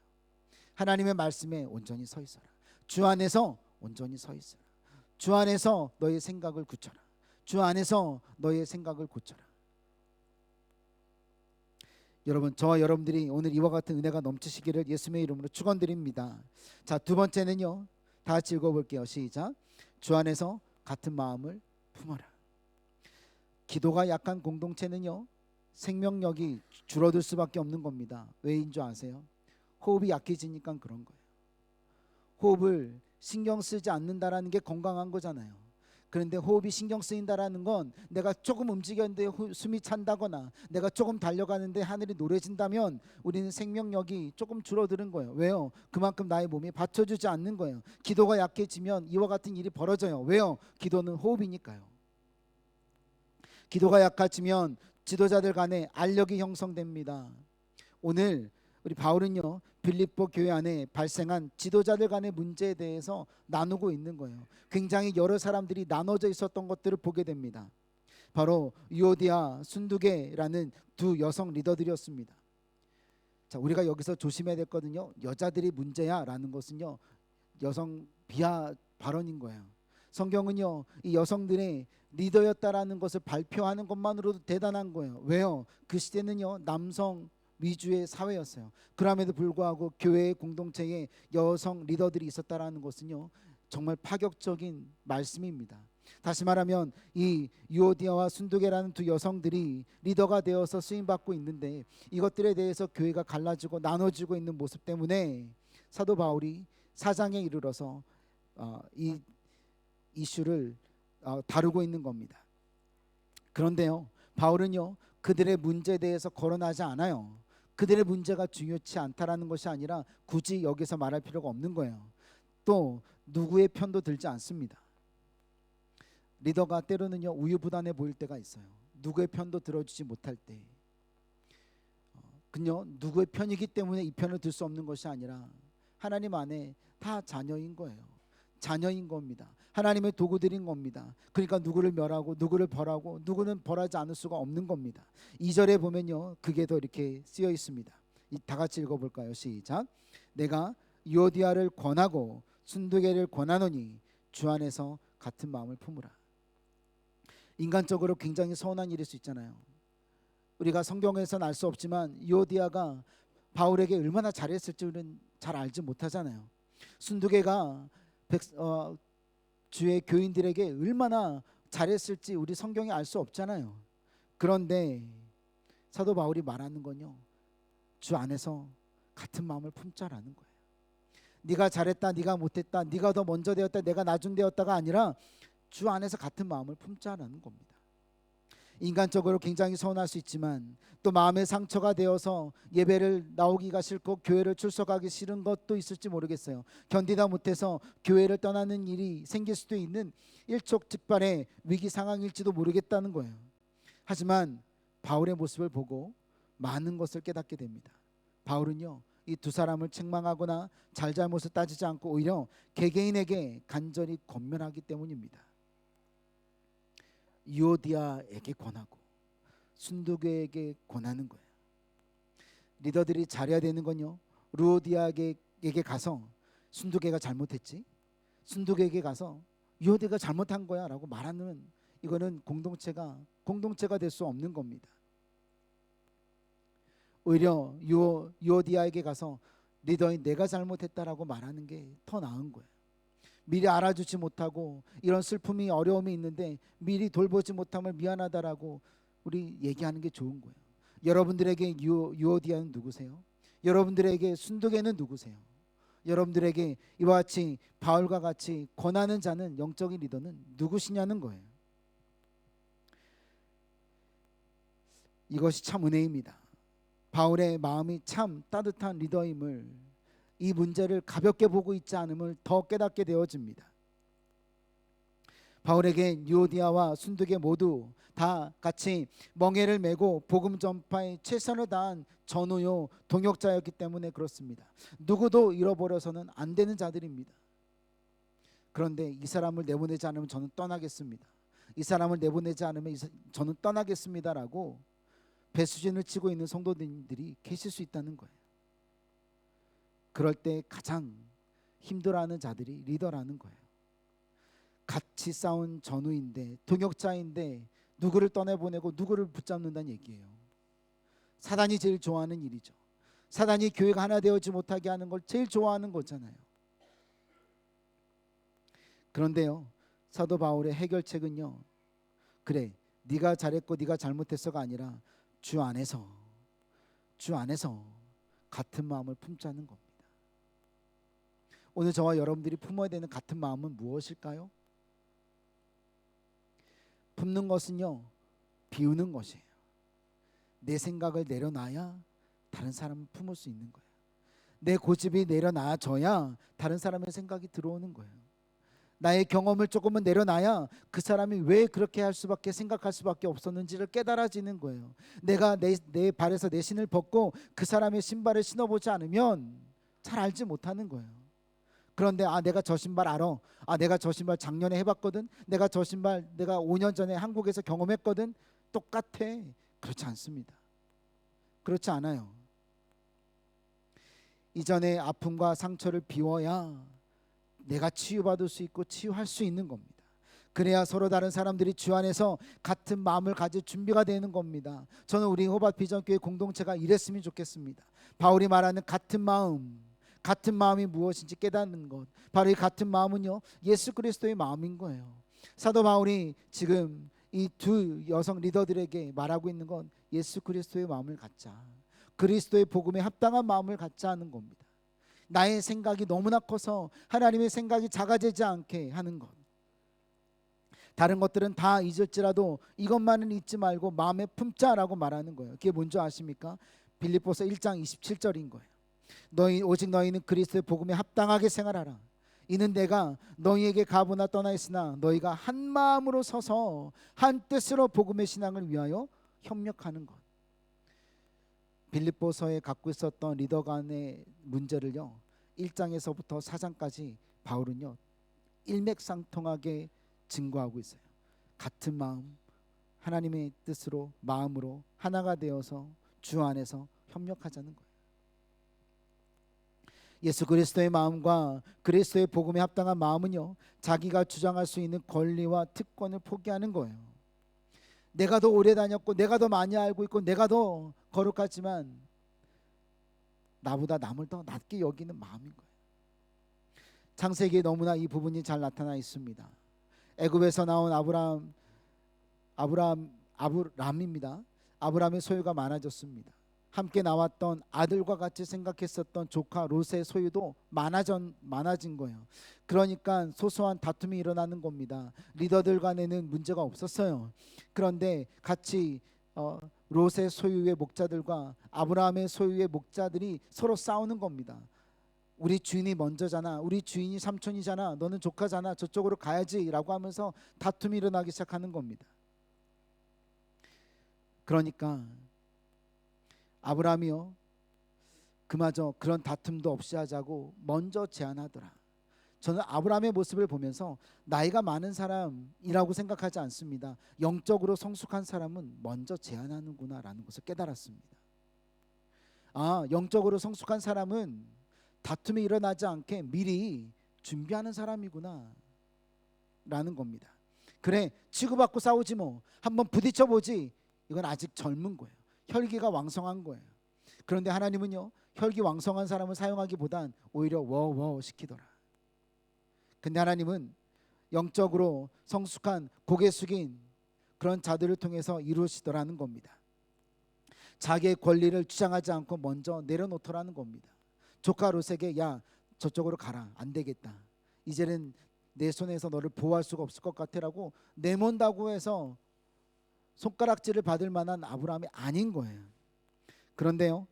S2: 하나님의 말씀에 온전히 서 있어라. 주 안에서 온전히 서 있어라. 주 안에서 너의 생각을 굳혀라. 주 안에서 너의 생각을 고쳐라. 여러분, 저와 여러분들이 오늘 이와 같은 은혜가 넘치시기를 예수님의 이름으로 축원드립니다. 자, 두 번째는요, 다 같이 읽어볼게요. 시작. 주 안에서 같은 마음을 품어라. 기도가 약한 공동체는요, 생명력이 줄어들 수밖에 없는 겁니다. 왜인 줄 아세요? 호흡이 약해지니까 그런 거예요. 호흡을 신경 쓰지 않는다라는 게 건강한 거잖아요. 그런데 호흡이 신경 쓰인다라는 건 내가 조금 움직였는데 숨이 찬다거나 내가 조금 달려가는데 하늘이 노래진다면 우리는 생명력이 조금 줄어드는 거예요. 왜요? 그만큼 나의 몸이 받쳐주지 않는 거예요. 기도가 약해지면 이와 같은 일이 벌어져요. 왜요? 기도는 호흡이니까요. 기도가 약해지면 지도자들 간에 알력이 형성됩니다. 오늘 우리 바울은요, 빌립보 교회 안에 발생한 지도자들 간의 문제에 대해서 나누고 있는 거예요. 굉장히 여러 사람들이 나눠져 있었던 것들을 보게 됩니다. 바로 유오디아, 순두계라는 두 여성 리더들이었습니다. 자, 우리가 여기서 조심해야 됐거든요. 여자들이 문제야라는 것은요, 여성 비하 발언인 거예요. 성경은요, 이 여성들의 리더였다라는 것을 발표하는 것만으로도 대단한 거예요. 왜요? 그 시대는요, 남성 위주의 사회였어요. 그럼에도 불구하고 교회의 공동체에 여성 리더들이 있었다라는 것은요, 정말 파격적인 말씀입니다. 다시 말하면 이 유오디아와 순두계라는 두 여성들이 리더가 되어서 쓰임받고 있는데 이것들에 대해서 교회가 갈라지고 나눠지고 있는 모습 때문에 사도 바울이 4장에 이르러서 이 이슈를 다루고 있는 겁니다. 그런데요, 바울은요 그들의 문제에 대해서 거론하지 않아요. 그들의 문제가 중요치 않다라는 것이 아니라 굳이 여기서 말할 필요가 없는 거예요. 또 누구의 편도 들지 않습니다. 리더가 때로는요 우유부단해 보일 때가 있어요. 누구의 편도 들어주지 못할 때, 그녀 누구의 편이기 때문에 이 편을 들 수 없는 것이 아니라 하나님 안에 다 자녀인 거예요. 자녀인 겁니다. 하나님의 도구들인 겁니다. 그러니까 누구를 멸하고 누구를 벌하고 누구는 벌하지 않을 수가 없는 겁니다. 2절에 보면요 그게 더 이렇게 쓰여 있습니다. 다 같이 읽어볼까요? 시작. 내가 유오디아를 권하고 순두개를 권하노니 주 안에서 같은 마음을 품으라. 인간적으로 굉장히 서운한 일일 수 있잖아요. 우리가 성경에서는 알 수 없지만 유오디아가 바울에게 얼마나 잘했을지 우리는 잘 알지 못하잖아요. 순두개가 주의 교인들에게 얼마나 잘했을지 우리 성경이 알 수 없잖아요. 그런데 사도 바울이 말하는 건요 주 안에서 같은 마음을 품자라는 거예요. 네가 잘했다, 네가 못했다, 네가 더 먼저 되었다, 내가 나중 되었다가 아니라 주 안에서 같은 마음을 품자라는 겁니다. 인간적으로 굉장히 서운할 수 있지만 또 마음의 상처가 되어서 예배를 나오기가 싫고 교회를 출석하기 싫은 것도 있을지 모르겠어요. 견디다 못해서 교회를 떠나는 일이 생길 수도 있는 일촉즉발의 위기 상황일지도 모르겠다는 거예요. 하지만 바울의 모습을 보고 많은 것을 깨닫게 됩니다. 바울은요 이 두 사람을 책망하거나 잘잘못을 따지지 않고 오히려 개개인에게 간절히 권면하기 때문입니다. 유오디아에게 권하고 순두개에게 권하는 거예요. 리더들이 잘해야 되는 건요 루오디아에게 가서 순두개가 잘못했지, 순두개에게 가서 유오디아가 잘못한 거야 라고 말하는, 이거는 공동체가 될 수 없는 겁니다. 오히려 유오디아에게 가서 리더인 내가 잘못했다라고 말하는 게 더 나은 거예요. 미리 알아주지 못하고 이런 슬픔이 어려움이 있는데 미리 돌보지 못함을 미안하다라고 우리 얘기하는 게 좋은 거예요. 여러분들에게 유오디아는 누구세요? 여러분들에게 순두개는 누구세요? 여러분들에게 이와 같이 바울과 같이 권하는 자는, 영적인 리더는 누구시냐는 거예요. 이것이 참 은혜입니다. 바울의 마음이 참 따뜻한 리더임을, 이 문제를 가볍게 보고 있지 않음을 더 깨닫게 되어집니다. 바울에게 유오디아와 순두개 모두 다 같이 멍에를 메고 복음 전파에 최선을 다한 전우요 동역자였기 때문에 그렇습니다. 누구도 잃어버려서는 안 되는 자들입니다. 그런데 이 사람을 내보내지 않으면 저는 떠나겠습니다. 이 사람을 내보내지 않으면 저는 떠나겠습니다라고 배수진을 치고 있는 성도들이 계실 수 있다는 거예요. 그럴 때 가장 힘들어하는 자들이 리더라는 거예요. 같이 싸운 전우인데, 동역자인데 누구를 떠내보내고 누구를 붙잡는다는 얘기예요. 사단이 제일 좋아하는 일이죠. 사단이 교회가 하나 되어지 못하게 하는 걸 제일 좋아하는 거잖아요. 그런데요 사도 바울의 해결책은요 그래 네가 잘했고 네가 잘못했어가 아니라 주 안에서 같은 마음을 품자는 겁니다. 오늘 저와 여러분들이 품어야 되는 같은 마음은 무엇일까요? 품는 것은요 비우는 것이에요. 내 생각을 내려놔야 다른 사람을 품을 수 있는 거예요. 내 고집이 내려놔져야 다른 사람의 생각이 들어오는 거예요. 나의 경험을 조금은 내려놔야 그 사람이 왜 그렇게 생각할 수밖에 없었는지를 깨달아지는 거예요. 내가 내 발에서 내 신을 벗고 그 사람의 신발을 신어보지 않으면 잘 알지 못하는 거예요. 그런데 내가 저 신발 알아. 내가 저 신발 작년에 해봤거든. 내가 저 신발 내가 5년 전에 한국에서 경험했거든. 똑같아. 그렇지 않습니다. 그렇지 않아요. 이전의 아픔과 상처를 비워야 내가 치유받을 수 있고 치유할 수 있는 겁니다. 그래야 서로 다른 사람들이 주 안에서 같은 마음을 가질 준비가 되는 겁니다. 저는 우리 호박 비전교회 공동체가 이랬으면 좋겠습니다. 바울이 말하는 같은 마음이 무엇인지 깨닫는 것, 바로 이 같은 마음은요 예수 그리스도의 마음인 거예요. 사도 바울이 지금 이 두 여성 리더들에게 말하고 있는 건 예수 그리스도의 마음을 갖자, 그리스도의 복음에 합당한 마음을 갖자 하는 겁니다. 나의 생각이 너무나 커서 하나님의 생각이 작아지지 않게 하는 것, 다른 것들은 다 잊을지라도 이것만은 잊지 말고 마음에 품자라고 말하는 거예요. 그게 뭔지 아십니까? 빌립보서 1장 27절인 거예요. 오직 너희는 그리스도의 복음에 합당하게 생활하라. 이는 내가 너희에게 가보나 떠나 있으나 너희가 한 마음으로 서서 한 뜻으로 복음의 신앙을 위하여 협력하는 것. 빌립보서에 갖고 있었던 리더 간의 문제를요, 1장에서부터 4장까지 바울은요 일맥상통하게 증거하고 있어요. 같은 마음, 하나님의 뜻으로 마음으로 하나가 되어서 주 안에서 협력하자는 거예요. 예수 그리스도의 마음과 그리스도의 복음에 합당한 마음은요, 자기가 주장할 수 있는 권리와 특권을 포기하는 거예요. 내가 더 오래 다녔고 내가 더 많이 알고 있고 내가 더 거룩하지만 나보다 남을 더 낮게 여기는 마음인 거예요. 창세기에 너무나 이 부분이 잘 나타나 있습니다. 애굽에서 나온 아브람입니다. 아브람의 소유가 많아졌습니다. 함께 나왔던 아들과 같이 생각했었던 조카 롯의 소유도 많아진 거예요. 그러니까 소소한 다툼이 일어나는 겁니다. 리더들 간에는 문제가 없었어요. 그런데 같이 롯의 소유의 목자들과 아브라함의 소유의 목자들이 서로 싸우는 겁니다. 우리 주인이 먼저잖아, 우리 주인이 삼촌이잖아, 너는 조카잖아, 저쪽으로 가야지 라고 하면서 다툼이 일어나기 시작하는 겁니다. 그러니까 아브라함이요, 그마저 그런 다툼도 없이 하자고 먼저 제안하더라. 저는 아브라함의 모습을 보면서 나이가 많은 사람이라고 생각하지 않습니다. 영적으로 성숙한 사람은 먼저 제안하는구나 라는 것을 깨달았습니다. 영적으로 성숙한 사람은 다툼이 일어나지 않게 미리 준비하는 사람이구나 라는 겁니다. 그래, 치고받고 싸우지 뭐, 한번 부딪혀보지. 이건 아직 젊은 거예요. 혈기가 왕성한 거예요. 그런데 하나님은요, 혈기 왕성한 사람을 사용하기보단 오히려 워워 시키더라. 근데 하나님은 영적으로 성숙한 고개 숙인 그런 자들을 통해서 이루시더라는 겁니다. 자기의 권리를 주장하지 않고 먼저 내려놓더라는 겁니다. 조카 롯에게 야, 저쪽으로 가라, 안 되겠다, 이제는 내 손에서 너를 보호할 수가 없을 것 같아라고 내몬다고 해서 손가락질을 받을 만한 아브라함이 아닌 거예요. 그런데요,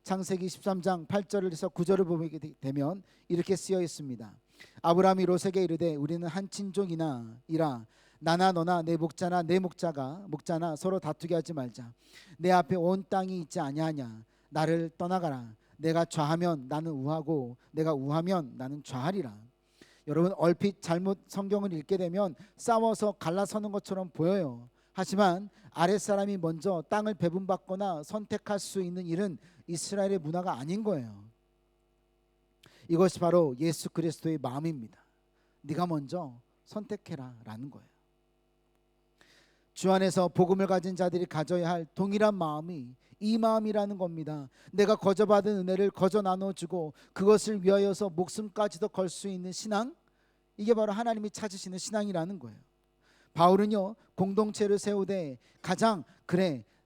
S2: 창세기 13장 8절에서 9절을 보게 되면 이렇게 쓰여 있습니다. 아브라함이 롯에게 이르되 우리는 한 친족이나이라. 나나 너나 내 목자나 내 목자나 서로 다투게 하지 말자. 내 앞에 온 땅이 있지 아니하냐. 나를 떠나가라. 내가 좌하면 나는 우하고 내가 우하면 나는 좌하리라. 여러분, 얼핏 잘못 성경을 읽게 되면 싸워서 갈라서는 것처럼 보여요. 하지만 아랫사람이 먼저 땅을 배분받거나 선택할 수 있는 일은 이스라엘의 문화가 아닌 거예요. 이것이 바로 예수 그리스도의 마음입니다. 네가 먼저 선택해라 라는 거예요. 주 안에서 복음을 가진 자들이 가져야 할 동일한 마음이 이 마음이라는 겁니다. 내가 거저받은 은혜를 거저 나눠주고 그것을 위하여서 목숨까지도 걸 수 있는 신앙, 이게 바로 하나님이 찾으시는 신앙이라는 거예요. 바울은요, 공동체를 세우되 가장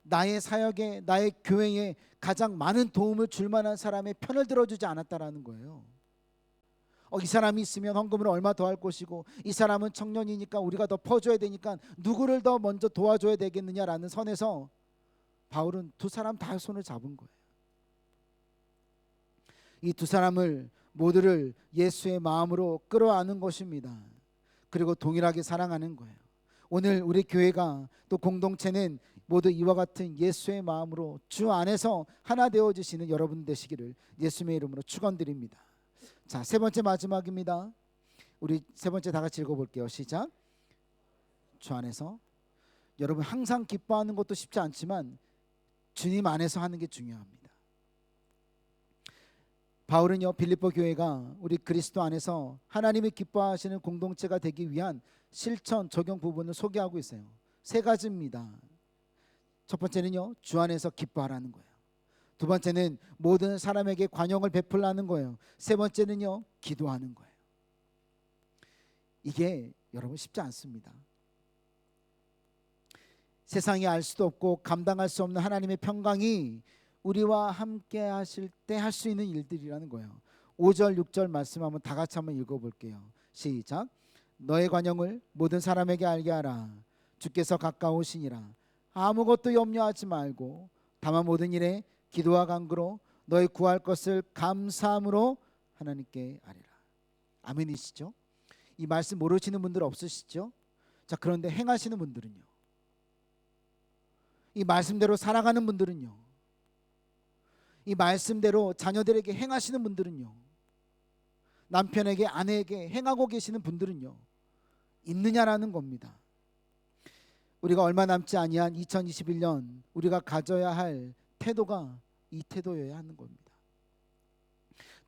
S2: 나의 사역에, 나의 교회에 가장 많은 도움을 줄 만한 사람의 편을 들어주지 않았다라는 거예요. 이 사람이 있으면 헌금을 얼마 더 할 것이고, 이 사람은 청년이니까 우리가 더 퍼줘야 되니까 누구를 더 먼저 도와줘야 되겠느냐라는 선에서 바울은 두 사람 다 손을 잡은 거예요. 이 두 사람을 모두를 예수의 마음으로 끌어안은 것입니다. 그리고 동일하게 사랑하는 거예요. 오늘 우리 교회가 또 공동체는 모두 이와 같은 예수의 마음으로 주 안에서 하나 되어지시는 여러분 되시기를 예수님의 이름으로 축원드립니다. 자, 세 번째 마지막입니다. 우리 세 번째 다 같이 읽어볼게요. 시작. 주 안에서. 여러분, 항상 기뻐하는 것도 쉽지 않지만 주님 안에서 하는 게 중요합니다. 바울은요, 빌립보 교회가 우리 그리스도 안에서 하나님이 기뻐하시는 공동체가 되기 위한 실천 적용 부분을 소개하고 있어요. 세 가지입니다. 첫 번째는요, 주 안에서 기뻐하라는 거예요. 두 번째는 모든 사람에게 관용을 베풀라는 거예요. 세 번째는요, 기도하는 거예요. 이게 여러분 쉽지 않습니다. 세상이 알 수도 없고 감당할 수 없는 하나님의 평강이 우리와 함께 하실 때 할 수 있는 일들이라는 거예요. 5절 6절 말씀 한번 다 같이 한번 읽어볼게요. 시작. 너의 관용을 모든 사람에게 알게 하라. 주께서 가까우시니라. 아무것도 염려하지 말고 다만 모든 일에 기도와 간구로 너의 구할 것을 감사함으로 하나님께 아뢰라. 아멘이시죠? 이 말씀 모르시는 분들 없으시죠? 자, 그런데 행하시는 분들은요, 이 말씀대로 살아가는 분들은요, 이 말씀대로 자녀들에게 행하시는 분들은요, 남편에게 아내에게 행하고 계시는 분들은요 있느냐라는 겁니다. 우리가 얼마 남지 아니한 2021년 우리가 가져야 할 태도가 이 태도여야 하는 겁니다.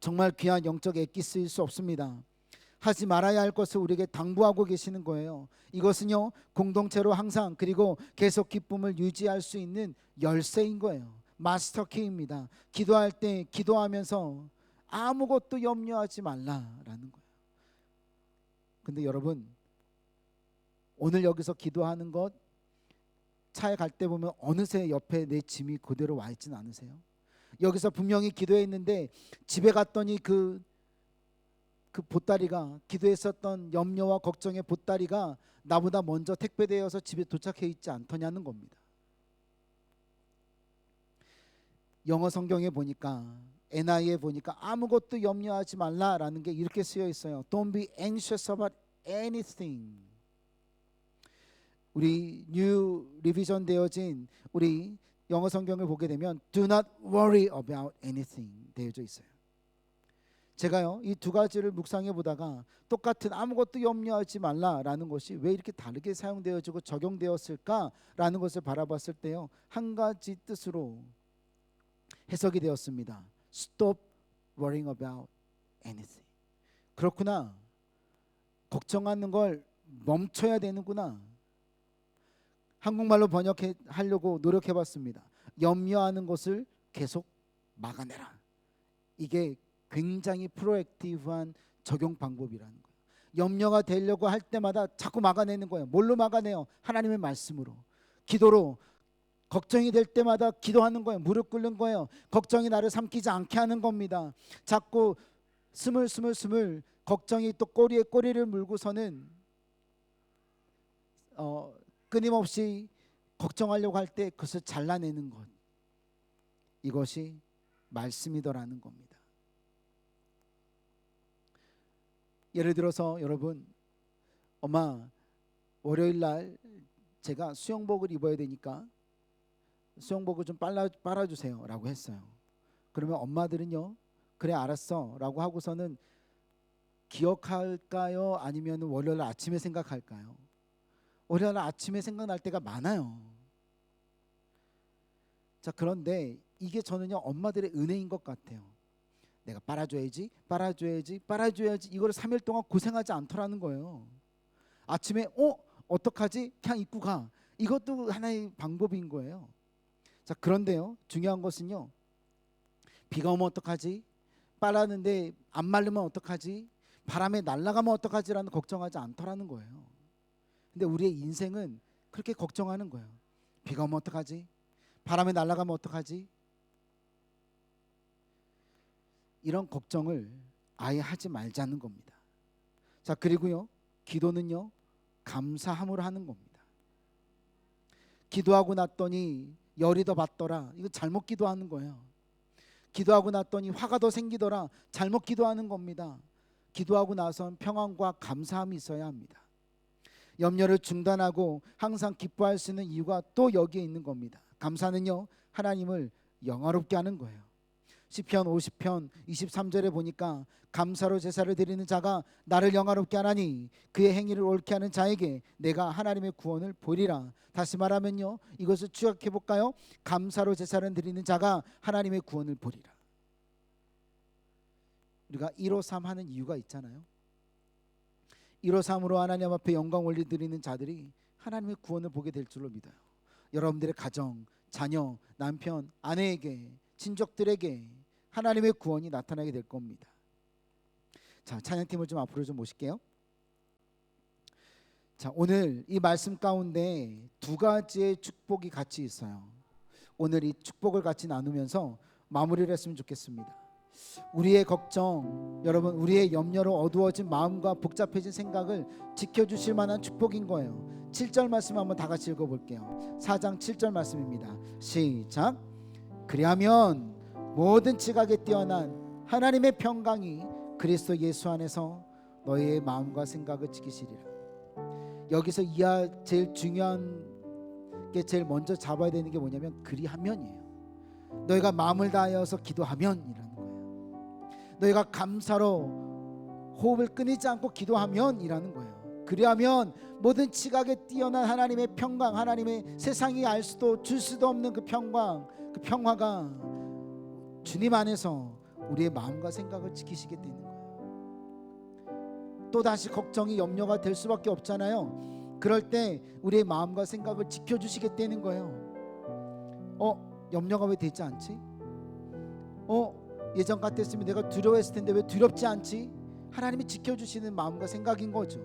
S2: 정말 귀한 영적 액기 쓰일 수 없습니다. 하지 말아야 할 것을 우리에게 당부하고 계시는 거예요. 이것은요 공동체로 항상 그리고 계속 기쁨을 유지할 수 있는 열쇠인 거예요. 마스터 키입니다. 기도할 때 기도하면서 아무것도 염려하지 말라라는 거예요. 근데 여러분, 오늘 여기서 기도하는 것 차에 갈 때 보면 어느새 옆에 내 짐이 그대로 와 있진 않으세요? 여기서 분명히 기도했는데 집에 갔더니 그 보따리가, 기도했었던 염려와 걱정의 보따리가 나보다 먼저 택배되어서 집에 도착해 있지 않더냐는 겁니다. 영어 성경에 보니까, NI에 보니까 아무것도 염려하지 말라라는 게 이렇게 쓰여 있어요. Don't be anxious about anything. 우리 뉴 리비전 되어진 우리 영어 성경을 보게 되면 Do not worry about anything 되어져 있어요. 제가요 이 두 가지를 묵상해 보다가 똑같은 아무것도 염려하지 말라라는 것이 왜 이렇게 다르게 사용되어지고 적용되었을까라는 것을 바라봤을 때요 한 가지 뜻으로 해석이 되었습니다. Stop worrying about anything. 그렇구나. 걱정하는 걸 멈춰야 되는구나. 한국말로 번역하려고 노력해봤습니다. 염려하는 것을 계속 막아내라. 이게 굉장히 프로액티브한 적용 방법이라는 거예요. 염려가 되려고 할 때마다 자꾸 막아내는 거예요. 뭘로 막아내요? 하나님의 말씀으로, 기도로. 걱정이 될 때마다 기도하는 거예요. 무릎 꿇는 거예요. 걱정이 나를 삼키지 않게 하는 겁니다. 자꾸 스물스물 걱정이 또 꼬리에 꼬리를 물고서는 끊임없이 걱정하려고 할 때 그것을 잘라내는 것, 이것이 말씀이더라는 겁니다. 예를 들어서 여러분, 엄마 월요일 날 제가 수영복을 입어야 되니까 수영복을 좀 빨아주세요 라고 했어요. 그러면 엄마들은요 그래 알았어 라고 하고서는 기억할까요? 아니면 월요일 아침에 생각할까요? 월요일 아침에 생각날 때가 많아요. 자, 그런데 이게 저는요 엄마들의 은혜인 것 같아요. 내가 빨아줘야지 이거를 3일 동안 고생하지 않더라는 거예요. 아침에 어떡하지? 그냥 입고 가. 이것도 하나의 방법인 거예요. 자, 그런데요 중요한 것은요 비가 오면 어떡하지? 빨았는데 안 마르면 어떡하지? 바람에 날아가면 어떡하지라는 걱정하지 않더라는 거예요. 근데 우리의 인생은 그렇게 걱정하는 거예요. 비가 오면 어떡하지? 바람에 날아가면 어떡하지? 이런 걱정을 아예 하지 말자는 겁니다. 자, 그리고요 기도는요 감사함으로 하는 겁니다. 기도하고 났더니 열이 더 받더라, 이거 잘못 기도하는 거예요. 기도하고 났더니 화가 더 생기더라, 잘못 기도하는 겁니다. 기도하고 나선 평안과 감사함이 있어야 합니다. 염려를 중단하고 항상 기뻐할 수 있는 이유가 또 여기에 있는 겁니다. 감사는요 하나님을 영화롭게 하는 거예요. 시편 50편 23절에 보니까 감사로 제사를 드리는 자가 나를 영화롭게 하나니 그의 행위를 옳게 하는 자에게 내가 하나님의 구원을 보리라. 다시 말하면요 이것을 추격해 볼까요? 감사로 제사를 드리는 자가 하나님의 구원을 보리라. 우리가 153 하는 이유가 있잖아요. 153으로 하나님 앞에 영광 올려드리는 자들이 하나님의 구원을 보게 될 줄로 믿어요. 여러분들의 가정, 자녀, 남편, 아내에게, 친족들에게 하나님의 구원이 나타나게 될 겁니다. 자, 찬양팀을 좀 앞으로 좀 모실게요. 자, 오늘 이 말씀 가운데 두 가지의 축복이 같이 있어요. 오늘 이 축복을 같이 나누면서 마무리를 했으면 좋겠습니다. 우리의 걱정, 여러분 우리의 염려로 어두워진 마음과 복잡해진 생각을 지켜주실 만한 축복인 거예요. 7절 말씀 한번 다 같이 읽어볼게요. 4장 7절 말씀입니다. 시작. 그리하면 모든 지각에 뛰어난 하나님의 평강이 그리스도 예수 안에서 너희의 마음과 생각을 지키시리라. 여기서 이하 제일 중요한 게 제일 먼저 잡아야 되는 게 뭐냐면 그리하면이에요. 너희가 마음을 다하여서 기도하면이라는 거예요. 너희가 감사로 호흡을 끊이지 않고 기도하면이라는 거예요. 그리하면 모든 지각에 뛰어난 하나님의 평강, 하나님의 세상이 알 수도 줄 수도 없는 그 평강, 그 평화가 주님 안에서 우리의 마음과 생각을 지키시게 되는 거예요. 또 다시 걱정이 염려가 될 수밖에 없잖아요. 그럴 때 우리의 마음과 생각을 지켜주시게 되는 거예요. 염려가 왜 되지 않지? 예전 같았으면 내가 두려워했을 텐데 왜 두렵지 않지? 하나님이 지켜주시는 마음과 생각인 거죠.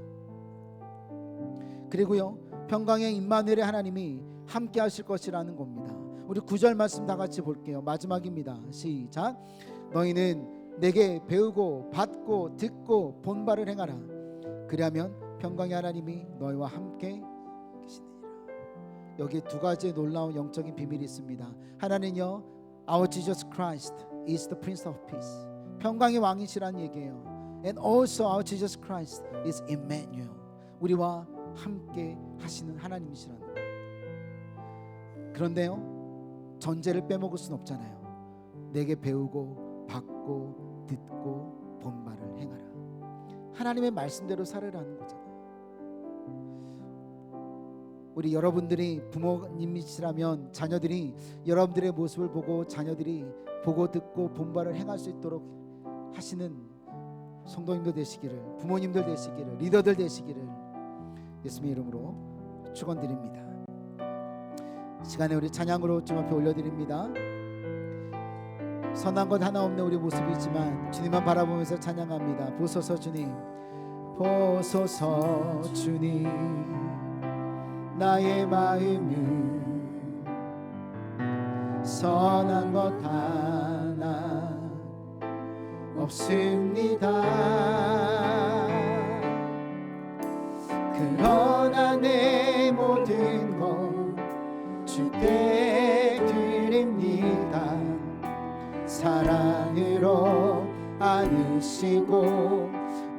S2: 그리고요, 평강의 임마누엘의 하나님이 함께 하실 것이라는 겁니다. 우리 9절 말씀 다 같이 볼게요. 마지막입니다. 시작. 너희는 내게 배우고 받고 듣고 본 바를 행하라. 그리하면 평강의 하나님이 너희와 함께 계시느니라. 여기에 두 가지의 놀라운 영적인 비밀이 있습니다. 하나는요, Our Jesus Christ is the Prince of Peace. 평강의 왕이시라는 얘기예요. And also our Jesus Christ is Emmanuel. 우리와 함께 하시는 하나님이시라는 거예요. 그런데요, 전제를 빼먹을 수는 없잖아요. 내게 배우고 받고 듣고 본 바를 행하라. 하나님의 말씀대로 살으라는 거잖아요. 우리 여러분들이 부모님이시라면 자녀들이 여러분들의 모습을 보고 자녀들이 보고 듣고 본 바를 행할 수 있도록 하시는 성도님들 되시기를, 부모님들 되시기를, 리더들 되시기를 예수님의 이름으로 축원드립니다. 시간에 우리 찬양으로 주님 앞에 올려드립니다. 선한 것 하나 없는 우리 모습이지만 주님만 바라보면서 찬양합니다. 보소서 주님, 보소서 주님, 나의 마음은 선한 것 하나 없습니다. 그러나 내 모든 것 주께 드립니다. 사랑으로 안으시고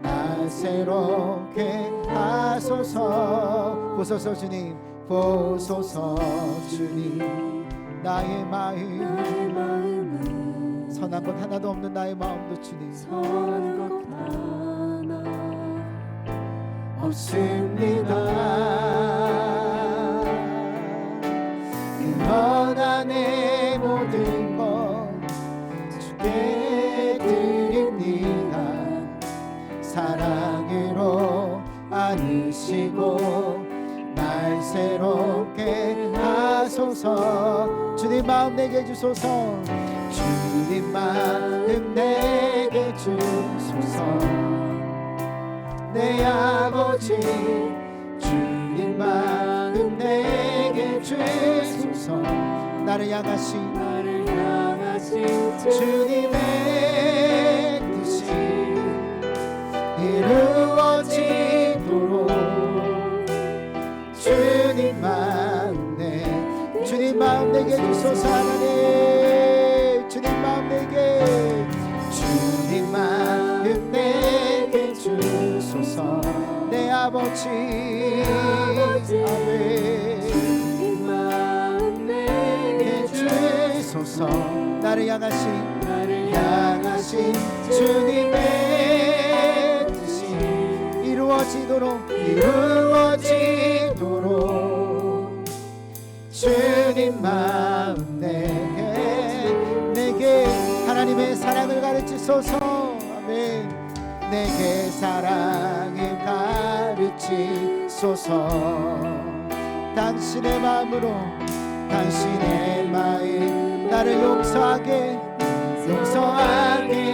S2: 날 새롭게 하소서. 보소서 주님, 보소서 주님, 나의 마음은 선한 것 하나도 없는 나의 마음도 주님
S4: 선한 것 하나
S2: 없습니다. 그러나 내 모든 것 주께 드립니다. 사랑으로 안으시고 날 새롭게 하소서. 주님 마음 내게 주소서. 주님 마음 내게 주소서. 내 아버지 주님 마음 내게 주소서. 나를 향하신 주님의 뜻이 이루어지도록 주님 마음 내게 주소서. 하나님 주님 마음 내게, 주님 마음 내게 주소서. 내 아버지
S4: 주님 마음 내게
S2: 주소서. 나를 향하신 주님의 뜻이 이루어지도록 주님 마음 내게 하나님의 사랑을 가르치소서. 아멘. 내게 사랑을 가르치소서. 당신의 마음으로, 당신의 마음 나를 용서하게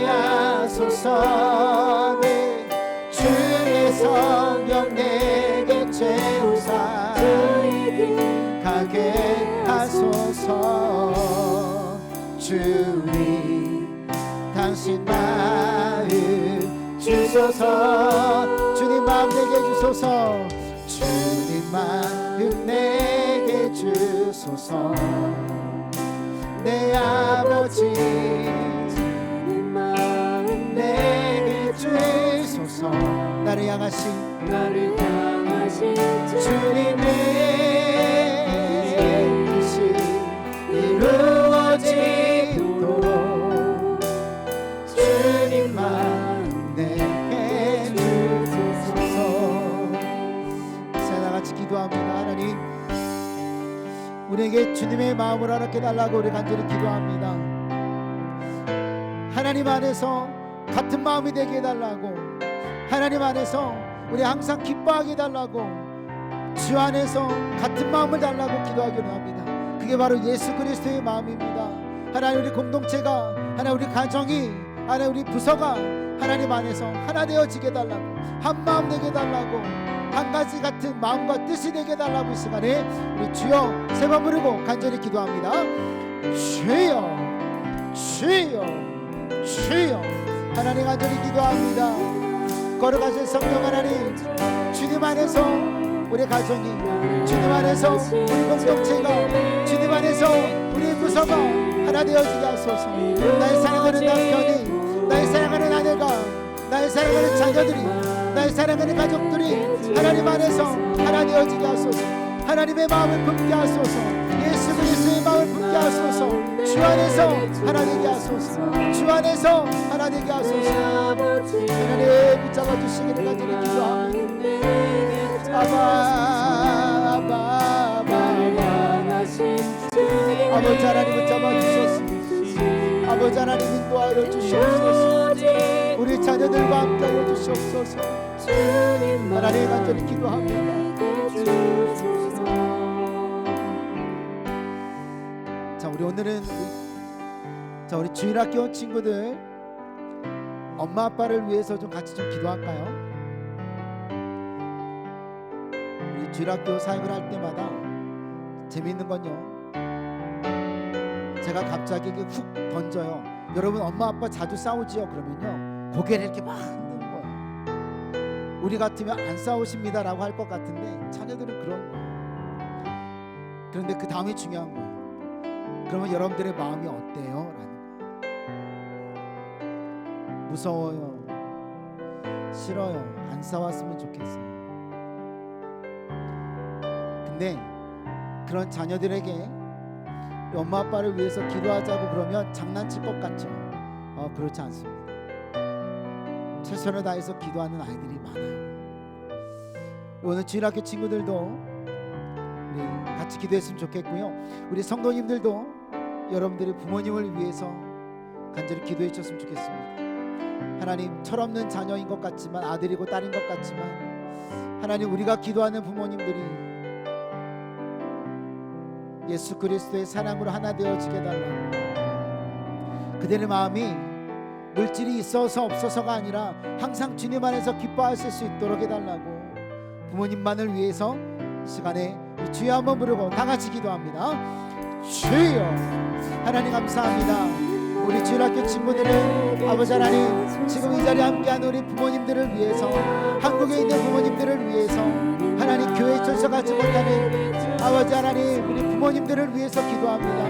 S2: 하소서. 네. 주의 성령 내게 채우사 가게 하소서. 주님 당신 마음 주소서. 주님 마음 내게 주소서. 주님 마음 내게 주소서. 내 아버지
S4: 주님 마음
S2: 내게 주소서. 나를 향하신 주님의 뜻이 이루어지도록 주님 마음 내게 주소서. 다 같이 기도합니다. 하나님, 우리에게 주님의 마음을 허락해 달라고 우리 간절히 기도합니다. 하나님 안에서 같은 마음이 되게 해달라고, 하나님 안에서 우리 항상 기뻐하게 해달라고, 주 안에서 같은 마음을 달라고 기도하기로 합니다. 그게 바로 예수 그리스도의 마음입니다. 하나님, 우리 공동체가, 하나님 우리 가정이, 하나님 우리 부서가 하나님 안에서 하나 되어지게 해달라고, 한 마음 되게 해달라고, 한 가지 같은 마음과 뜻이 되게 해달라고 이 시간에 우리 주여 세 번 부르고 간절히 기도합니다. 주여 주여 주여. 하나님 간절히 기도합니다. 걸어가실 성령 하나님, 주님 안에서 우리 가정이, 주님 안에서 우리 공동체가, 주님 안에서 우리 부서가 하나 되어지게 하소서. 나의 사랑하는 남편이, 나의 사랑하는 아내가, 나의 사랑하는 자녀들이, 나의 사랑하는 가족들이 하나님 안에서 하나 되어지게 하소서. 하나님의 마음을 품게 하소서. 예수 그리스도의 마음을 품게 하소서. 주 안에서 하나 되게 하소서. 주 안에서 하나 되게 하소서. 하나님 붙잡아 주시기를 간절히 기도합니다. 아바 아바 아바 아버지 하나님 붙잡아 주셨습니다. 아버지 하나님 인도하여 주시옵소서. 우리 자녀들과 함께하여 주시옵소서. 하나님 간절히 기도합니다. 자, 우리 오늘은 우리 주일학교 친구들 엄마 아빠를 위해서 좀 같이 좀 기도할까요? 우리 주일학교 사역을 할 때마다 재미있는 건요, 제가 갑자기 훅 던져요. 여러분 엄마 아빠 자주 싸우지요? 그러면요 고개를 이렇게 막 흔드는 거예요. 우리 같으면 안 싸우십니다라고 할 것 같은데 자녀들은 그런 거예요. 그런데 그 다음이 중요한 거예요. 그러면 여러분들의 마음이 어때요? 라는 거예요. 무서워요, 싫어요, 안 싸웠으면 좋겠어요. 근데 그런 자녀들에게 엄마 아빠를 위해서 기도하자고 그러면 장난칠 것 같죠? 그렇지 않습니다. 최선을 다해서 기도하는 아이들이 많아요. 오늘 주일학교 친구들도 우리 같이 기도했으면 좋겠고요. 우리 성도님들도 여러분들의 부모님을 위해서 간절히 기도해 주셨으면 좋겠습니다. 하나님, 철없는 자녀인 것 같지만, 아들이고 딸인 것 같지만, 하나님 우리가 기도하는 부모님들이 예수 그리스도의 사랑으로 하나 되어지게 달라고, 그들의 마음이 물질이 있어서 없어서가 아니라 항상 주님 안에서 기뻐하실 수 있도록 해달라고, 부모님만을 위해서 시간에 주여 한번 부르고 다 같이 기도합니다. 주여. 하나님 감사합니다. 우리 주일학교 친구들을 아버지 하나님, 지금 이 자리에 함께하는 우리 부모님들을 위해서, 한국에 있는 부모님들을 위해서, 하나님 교회에 출석하지 못하는 아버지 하나님 우리 부모님들을 위해서 기도합니다.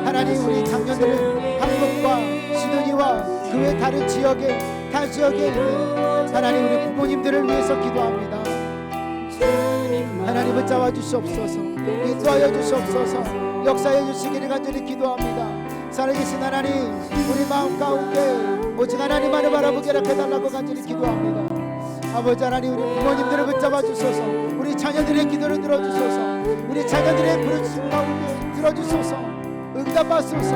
S2: 하나님 우리 장년들은 한국과 시드니와 그 외 다른 지역에, 타 지역에 있는 하나님 우리 부모님들을 위해서 기도합니다. 하나님 붙잡아 주시옵소서. 인도하여 주시옵소서. 역사해 주시기를 간절히 기도합니다. 살아계신 하나님, 우리 마음 가운데 오직 하나님만을 바라보게 해달라고 간절히 기도합니다. 아버지 하나님, 우리 부모님들을 붙잡아 주소서. 우리 자녀들의 기도를 들어주소서. 우리 자녀들의 부르짖음 가운데 들어주소서. 응답하소서.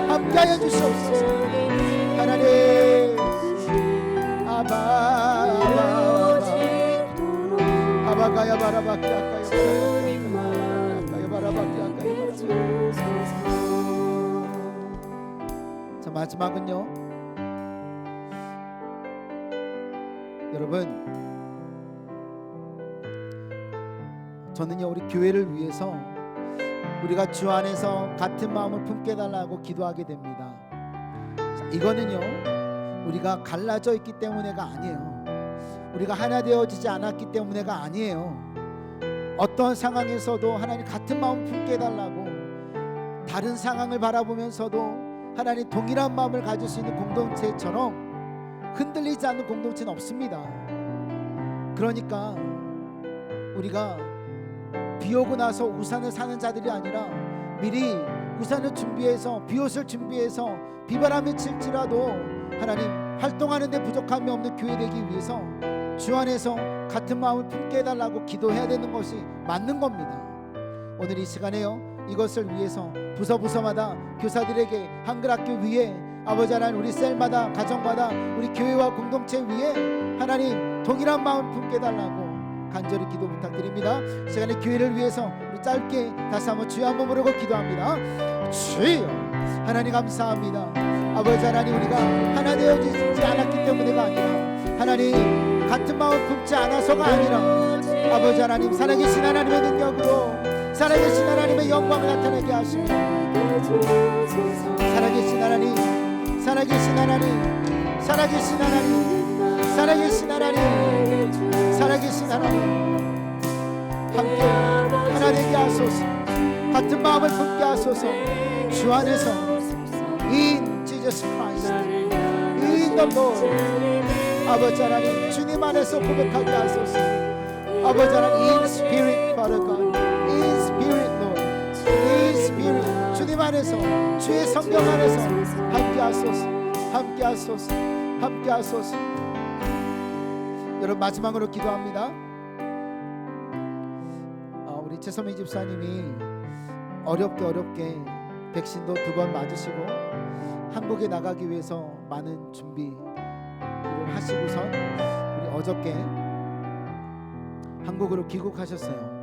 S2: 함께하여 주시옵소서. 하나님, 아바 아바가야 바라바키 아까야 바라바키 아까야. 자, 마지막은요, 여러분, 저는요 우리 교회를 위해서 우리가 주 안에서 같은 마음을 품게 달라고 기도하게 됩니다. 이거는요 우리가 갈라져 있기 때문에가 아니에요. 우리가 하나 되어지지 않았기 때문에가 아니에요. 어떤 상황에서도 하나님 같은 마음 품게 해달라고, 다른 상황을 바라보면서도 하나님 동일한 마음을 가질 수 있는 공동체처럼 흔들리지 않는 공동체는 없습니다. 그러니까 우리가 비 오고 나서 우산을 사는 자들이 아니라 미리 우산을 준비해서, 비옷을 준비해서 비바람이 칠지라도 하나님 활동하는 데 부족함이 없는 교회 되기 위해서 주 안에서 같은 마음을 품게 해달라고 기도해야 되는 것이 맞는 겁니다. 오늘 이 시간에요 이것을 위해서 부서마다 교사들에게, 한글학교 위에, 아버지 하나님 우리 셀마다, 가정마다, 우리 교회와 공동체 위에 하나님 동일한 마음 품게 해달라고 간절히 기도 부탁드립니다. 시간에 교회를 위해서 우리 짧게 다시 한번 주여 한번 부르고 기도합니다. 주여 하나님 감사합니다. 아버지 하나님 우리가 하나 되어지지 않았기 때문에가 아니라 하나님 같은 마음 품지 않아서가 아니라 아버지 하나님 살아계신 하나님의 능력으로 살아계신 하나님의 영광을 나타내게 하십니다. 살아계신 하나님, 살아계신 하나님, 살아계신 하나님, 살아계신 하나님, 살아계신 하나님 함께 하나 되게 하소서. 같은 마음을 품게 하소서. 주 안에서 In Jesus Christ, In the Lord. 아버지 하나님 주님 안에서 고백하게 하소서. 아버지 하나님 In Spirit Father God, In Spirit Lord, In Spirit 주님 안에서, 주의 성령 안에서 함께 하소서. 함께 하소서. 함께 하소서. 여러분 마지막으로 기도합니다. 우리 최선미 집사님이 어렵게 백신도 2번 맞으시고 한국에 나가기 위해서 많은 준비를 하시고선 우리 어저께 한국으로 귀국하셨어요.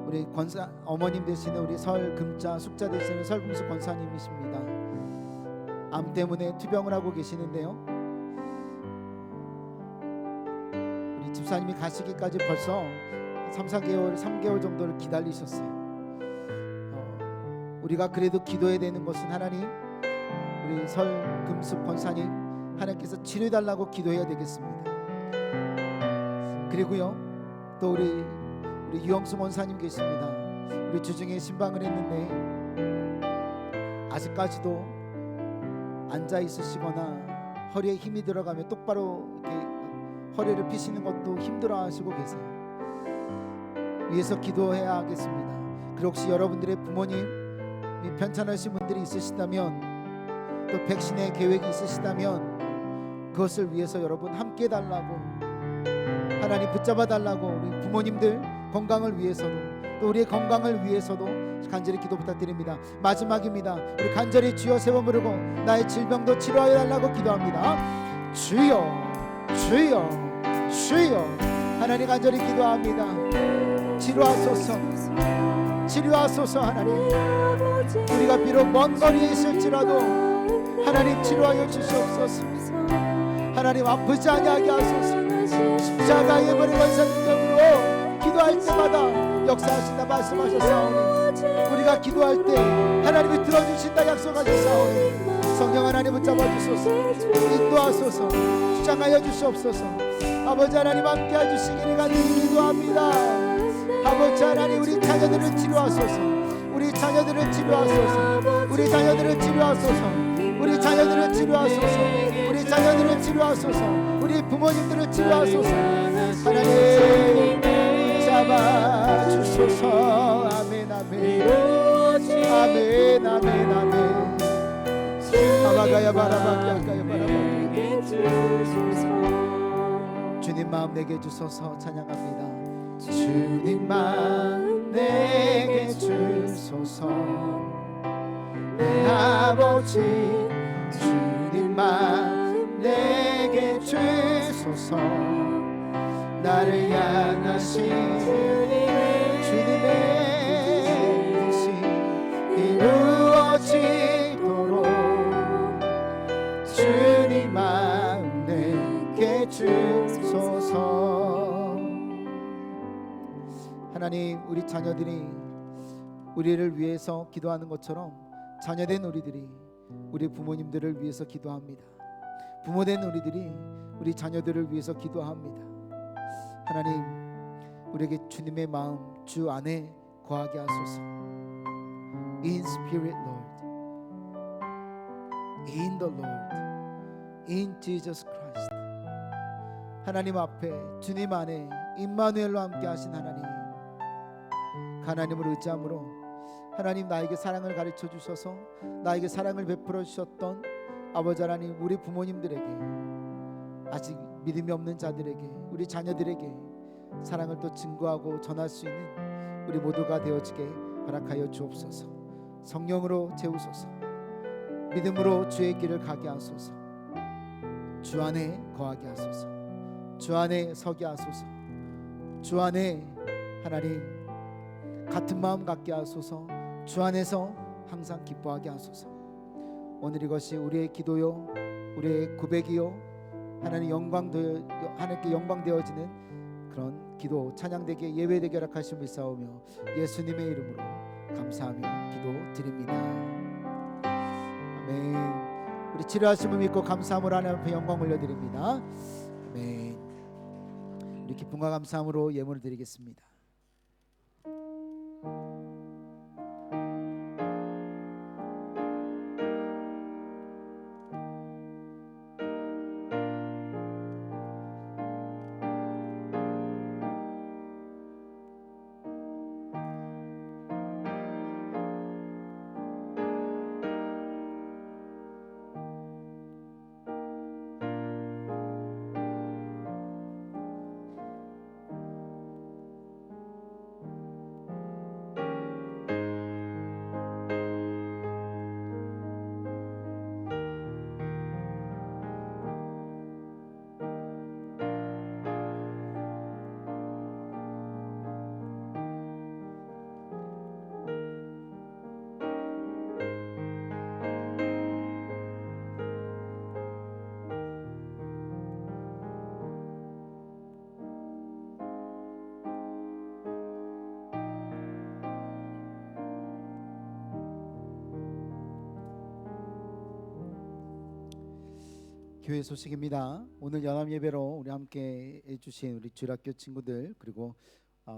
S2: 우리 권사 어머님 되시는 우리 설금자 숙자 되시는 설금수 권사님이십니다. 암 때문에 투병을 하고 계시는데요. 우리 집사님이 가시기까지 벌써 3개월 정도를 기다리셨어요. 우리가 그래도 기도해야 되는 것은 하나님, 우리 설금숙 권사님 하나님께서 치료해달라고 기도해야 되겠습니다. 그리고요 또 우리 유영수 원사님 계십니다. 우리 주중에 신방을 했는데 아직까지도 앉아 있으시거나 허리에 힘이 들어가면 똑바로 이렇게 허리를 펴시는 것도 힘들어하시고 계세요. 위해서 기도해야 하겠습니다. 그리고 혹시 여러분들의 부모님이 편찮으신 분들이 있으시다면, 또 백신의 계획이 있으시다면 그것을 위해서 여러분 함께 해달라고, 하나님 붙잡아 달라고, 우리 부모님들 건강을 위해서도, 또 우리의 건강을 위해서도 간절히 기도 부탁드립니다. 마지막입니다. 우리 간절히 주여 세 번 부르고 나의 질병도 치료하여 달라고 기도합니다. 주여, 주여, 주여. 하나님 간절히 기도합니다. 치료하소서, 치료하소서. 하나님 우리가 비록 먼 거리에 있을지라도 하나님 치료하여 주시옵소서. 하나님 아프지 아니하게 하소서. 십자가의 버린 권세력으로 기도할 때마다 역사하신다 말씀하셨사오니, 우리가 기도할 때 하나님이 들어주신다 약속하셨사오니 성령 하나님 붙잡아 주소서. 인도하소서. 주장하여 주시옵소서. 아버지 하나님 함께 해주시기를 간절히 기도합니다. 아버지 하나님 우리 자녀들을 치료하소서. 우리 자녀들을 치료하소서. 우리 자녀들을 치료하소서. 우리 자녀들을 치료하소서. 우리 자녀들을 치료하소서. 우리 부모님들을 치료하소서. 하나님 잡아주소서. 아멘 아멘 아멘 아멘 아멘. 아바가야 바라바가야 바라바. 주님 마음 내게 주소서. 찬양합니다. 주님 마음 내게 주소서. 내 아버지 주님 마음 내게 주소서. 나를 향하신 주님의 뜻이 이루어지도록 주님 마음 내게 주소서. 하나님 우리 자녀들이 우리를 위해서 기도하는 것처럼 자녀된 우리들이 우리 부모님들을 위해서 기도합니다. 부모된 우리들이 우리 자녀들을 위해서 기도합니다. 하나님, 우리에게 주님의 마음 주 안에 거하게 하소서. In spirit, Lord, in the Lord, in Jesus Christ. 하나님 앞에 주님 안에 임마누엘로 함께 하신 하나님, 하나님을 의지함으로 하나님 나에게 사랑을 가르쳐 주셔서 나에게 사랑을 베풀어 주셨던 아버지 하나님, 우리 부모님들에게, 아직 믿음이 없는 자들에게, 우리 자녀들에게 사랑을 또 증거하고 전할 수 있는 우리 모두가 되어지게 허락하여 주옵소서. 성령으로 채우소서. 믿음으로 주의 길을 가게 하소서. 주 안에 거하게 하소서. 주 안에 서게 하소서. 주 안에 하나님 같은 마음 갖게 하소서. 주 안에서 항상 기뻐하게 하소서. 오늘 이것이 우리의 기도요, 우리의 고백이요, 하나님께 영광 되어지는 그런 기도, 찬양되게 예배되게 허락하심을 믿사오며 예수님의 이름으로 감사하며 기도드립니다. 아멘. 우리 치료하심을 믿고 감사함으로 하나님 앞에 영광 올려드립니다. 아멘. 우리 기쁨과 감사함으로 예물을 드리겠습니다. 교회 소식입니다. 오늘 연합 예배로 우리 함께 해주신 우리 주일학교 친구들, 그리고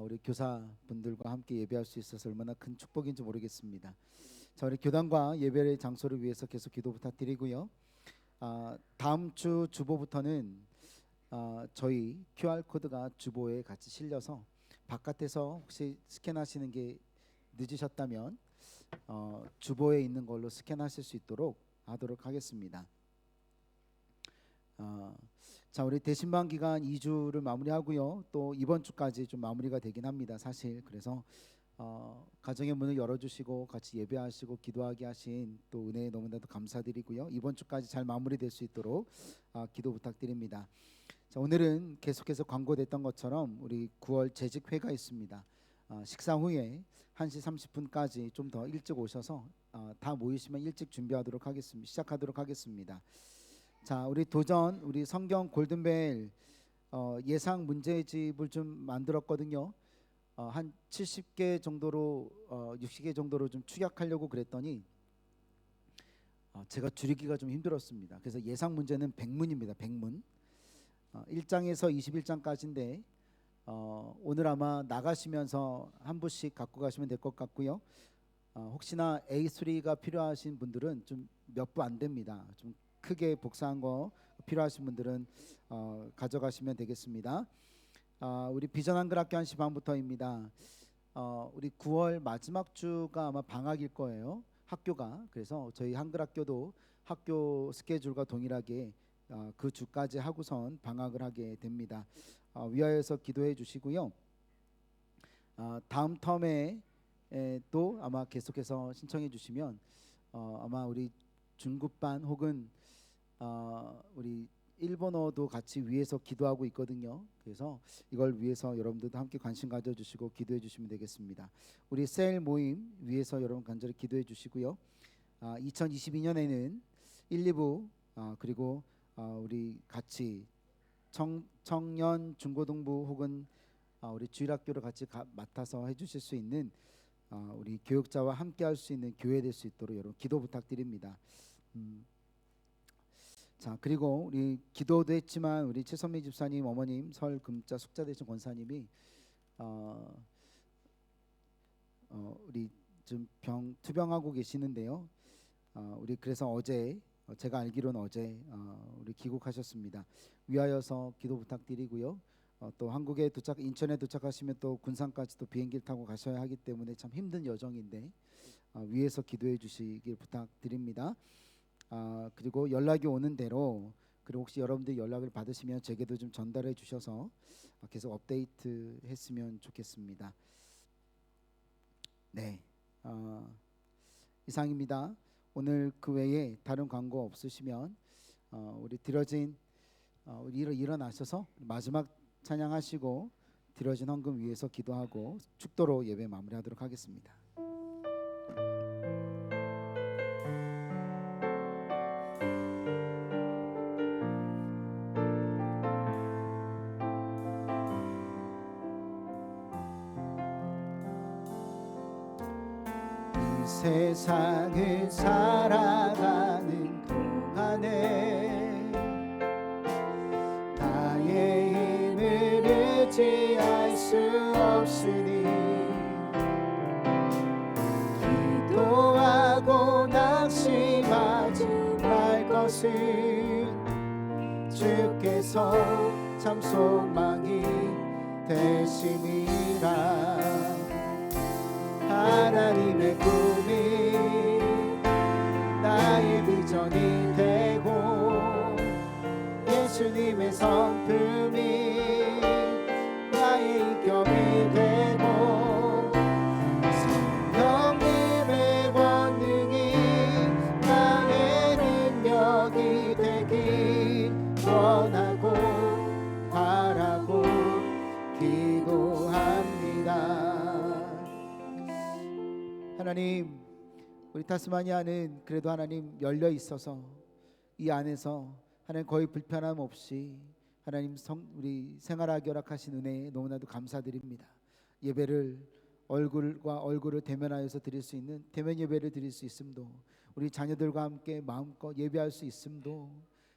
S2: 우리 교사분들과 함께 예배할 수 있어서 얼마나 큰 축복인지 모르겠습니다. 자, 우리 교단과 예배의 장소를 위해서 계속 기도 부탁드리고요. 다음 주 주보부터는 저희 QR코드가 주보에 같이 실려서 바깥에서 혹시 스캔하시는 게 늦으셨다면 주보에 있는 걸로 스캔하실 수 있도록 하도록 하겠습니다. 자, 우리 대신방 기간 2주를 마무리하고요. 또 이번 주까지 좀 마무리가 되긴 합니다. 사실 그래서 가정의 문을 열어주시고 같이 예배하시고 기도하게 하신 또 은혜에 너무나도 감사드리고요. 이번 주까지 잘 마무리될 수 있도록 기도 부탁드립니다. 자, 오늘은 계속해서 광고됐던 것처럼 우리 9월 재직회가 있습니다. 식사 후에 1시 30분까지 좀 더 일찍 오셔서 다 모이시면 일찍 준비하도록 하겠습니다. 시작하도록 하겠습니다. 자, 우리 도전, 우리 성경 골든벨 예상 문제집을 좀 만들었거든요. 한 70개 정도로 60개 정도로 좀 축약하려고 그랬더니 제가 줄이기가 좀 힘들었습니다. 그래서 예상 문제는 100문입니다. 100문. 1장에서 21장까지인데 오늘 아마 나가시면서 한 부씩 갖고 가시면 될 것 같고요. 혹시나 A3가 필요하신 분들은 좀 몇 부 안 됩니다. 좀 크게 복사한 거 필요하신 분들은 가져가시면 되겠습니다. 우리 비전 한글학교 1시 반부터입니다. 우리 9월 마지막 주가 아마 방학일 거예요. 학교가. 그래서 저희 한글학교도 학교 스케줄과 동일하게 그 주까지 하고선 방학을 하게 됩니다. 위하여서 기도해 주시고요. 다음 텀에 또 아마 계속해서 신청해 주시면 아마 우리 중급반 혹은 우리 일본어도 같이 위해서 기도하고 있거든요. 그래서 이걸 위해서 여러분들도 함께 관심 가져주시고 기도해 주시면 되겠습니다. 우리 셀 모임 위해서 여러분 간절히 기도해 주시고요. 2022년에는 1, 2부 그리고 우리 같이 청년 중고등부 혹은 우리 주일학교를 같이 맡아서 해주실 수 있는 우리 교육자와 함께 할 수 있는 교회 될 수 있도록 여러분 기도 부탁드립니다. 자, 그리고 우리 기도도 했지만 우리 최선미 집사님 어머님 설 금자 숙자 되신 권사님이 우리 좀 투병하고 계시는데요. 우리 그래서 어제 제가 알기로는 어제 우리 귀국하셨습니다. 위하여서 기도 부탁드리고요. 또 한국에 인천에 도착하시면 또 군산까지 또 비행기를 타고 가셔야 하기 때문에 참 힘든 여정인데 위에서 기도해 주시길 부탁드립니다. 그리고 연락이 오는 대로, 그리고 혹시 여러분들 연락을 받으시면 제게도 좀 전달해 주셔서 계속 업데이트 했으면 좋겠습니다. 네, 이상입니다. 오늘 그 외에 다른 광고 없으시면 우리 드려진 우리 일어나셔서 마지막 찬양하시고 드려진 헌금 위에서 기도하고 축도로 예배 마무리하도록 하겠습니다. 이 세상을 살아가는 동안에 나의 힘을 의지할 수 없으니 기도하고 낙심하지 말 것은 주께서 참 소망이 되심이라. 하나님의 꿈이 나의 비전이 되고 예수님의 성품이 나의 인격이 되고 성령님의 권능이 나의 능력이 되길 원하고 바라고 기도합니다. 하나님, 우리 타스마니아는 그래도 하나님 열려 있어서 이 안에서 하나님 거의 불편함 없이 하나님 우리 생활하기 허락하신 은혜에 너무나도 감사드립니다. 예배를 얼굴과 얼굴을 대면하여서 드릴 수 있는 대면 예배를 드릴 수 있음도, 우리 자녀들과 함께 마음껏 예배할 수 있음도,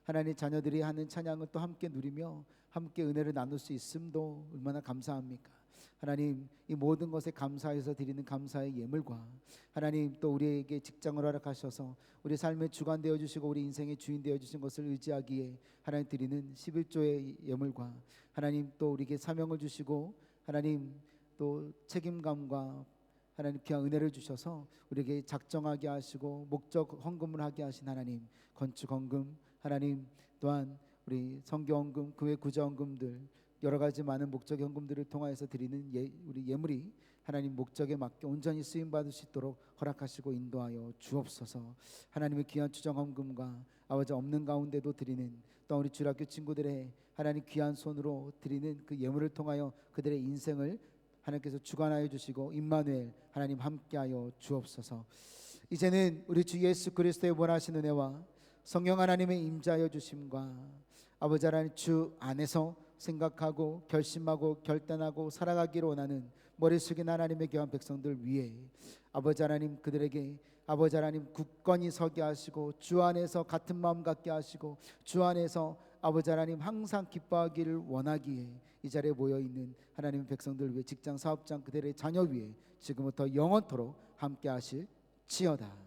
S2: 하나님 자녀들이 하는 찬양을 또 함께 누리며 함께 은혜를 나눌 수 있음도 얼마나 감사합니까? 하나님, 이 모든 것에 감사해서 드리는 감사의 예물과 하나님 또 우리에게 직장을 허락하셔서 우리 삶의 주관 되어주시고 우리 인생의 주인 되어주신 것을 의지하기에 하나님 드리는 11조의 예물과 하나님 또 우리에게 사명을 주시고 하나님 또 책임감과 하나님 귀한 은혜를 주셔서 우리에게 작정하게 하시고 목적 헌금을 하게 하신 하나님, 건축 헌금 하나님, 또한 우리 선교 헌금, 교회 구제 헌금들 여러 가지 많은 목적 헌금들을 통하여서 드리는 우리 예물이 하나님 목적에 맞게 온전히 쓰임 받을 수 있도록 허락하시고 인도하여 주옵소서. 하나님의 귀한 추정 헌금과 아버지 없는 가운데도 드리는 또 우리 주일학교 친구들의 하나님 귀한 손으로 드리는 그 예물을 통하여 그들의 인생을 하나님께서 주관하여 주시고 임마누엘 하나님 함께하여 주옵소서. 이제는 우리 주 예수 그리스도의 원하신 은혜와 성령 하나님의 임자하여 주심과 아버지 하나님 주 안에서 생각하고 결심하고 결단하고 살아가기를 원하는 머리 숙인 하나님의 귀한 백성들 위해 아버지 하나님 그들에게 아버지 하나님 굳건히 서게 하시고 주 안에서 같은 마음 갖게 하시고 주 안에서 아버지 하나님 항상 기뻐하기를 원하기에 이 자리에 모여있는 하나님의 백성들 위해 직장 사업장 그들의 자녀 위에 지금부터 영원토록 함께 하실지어다.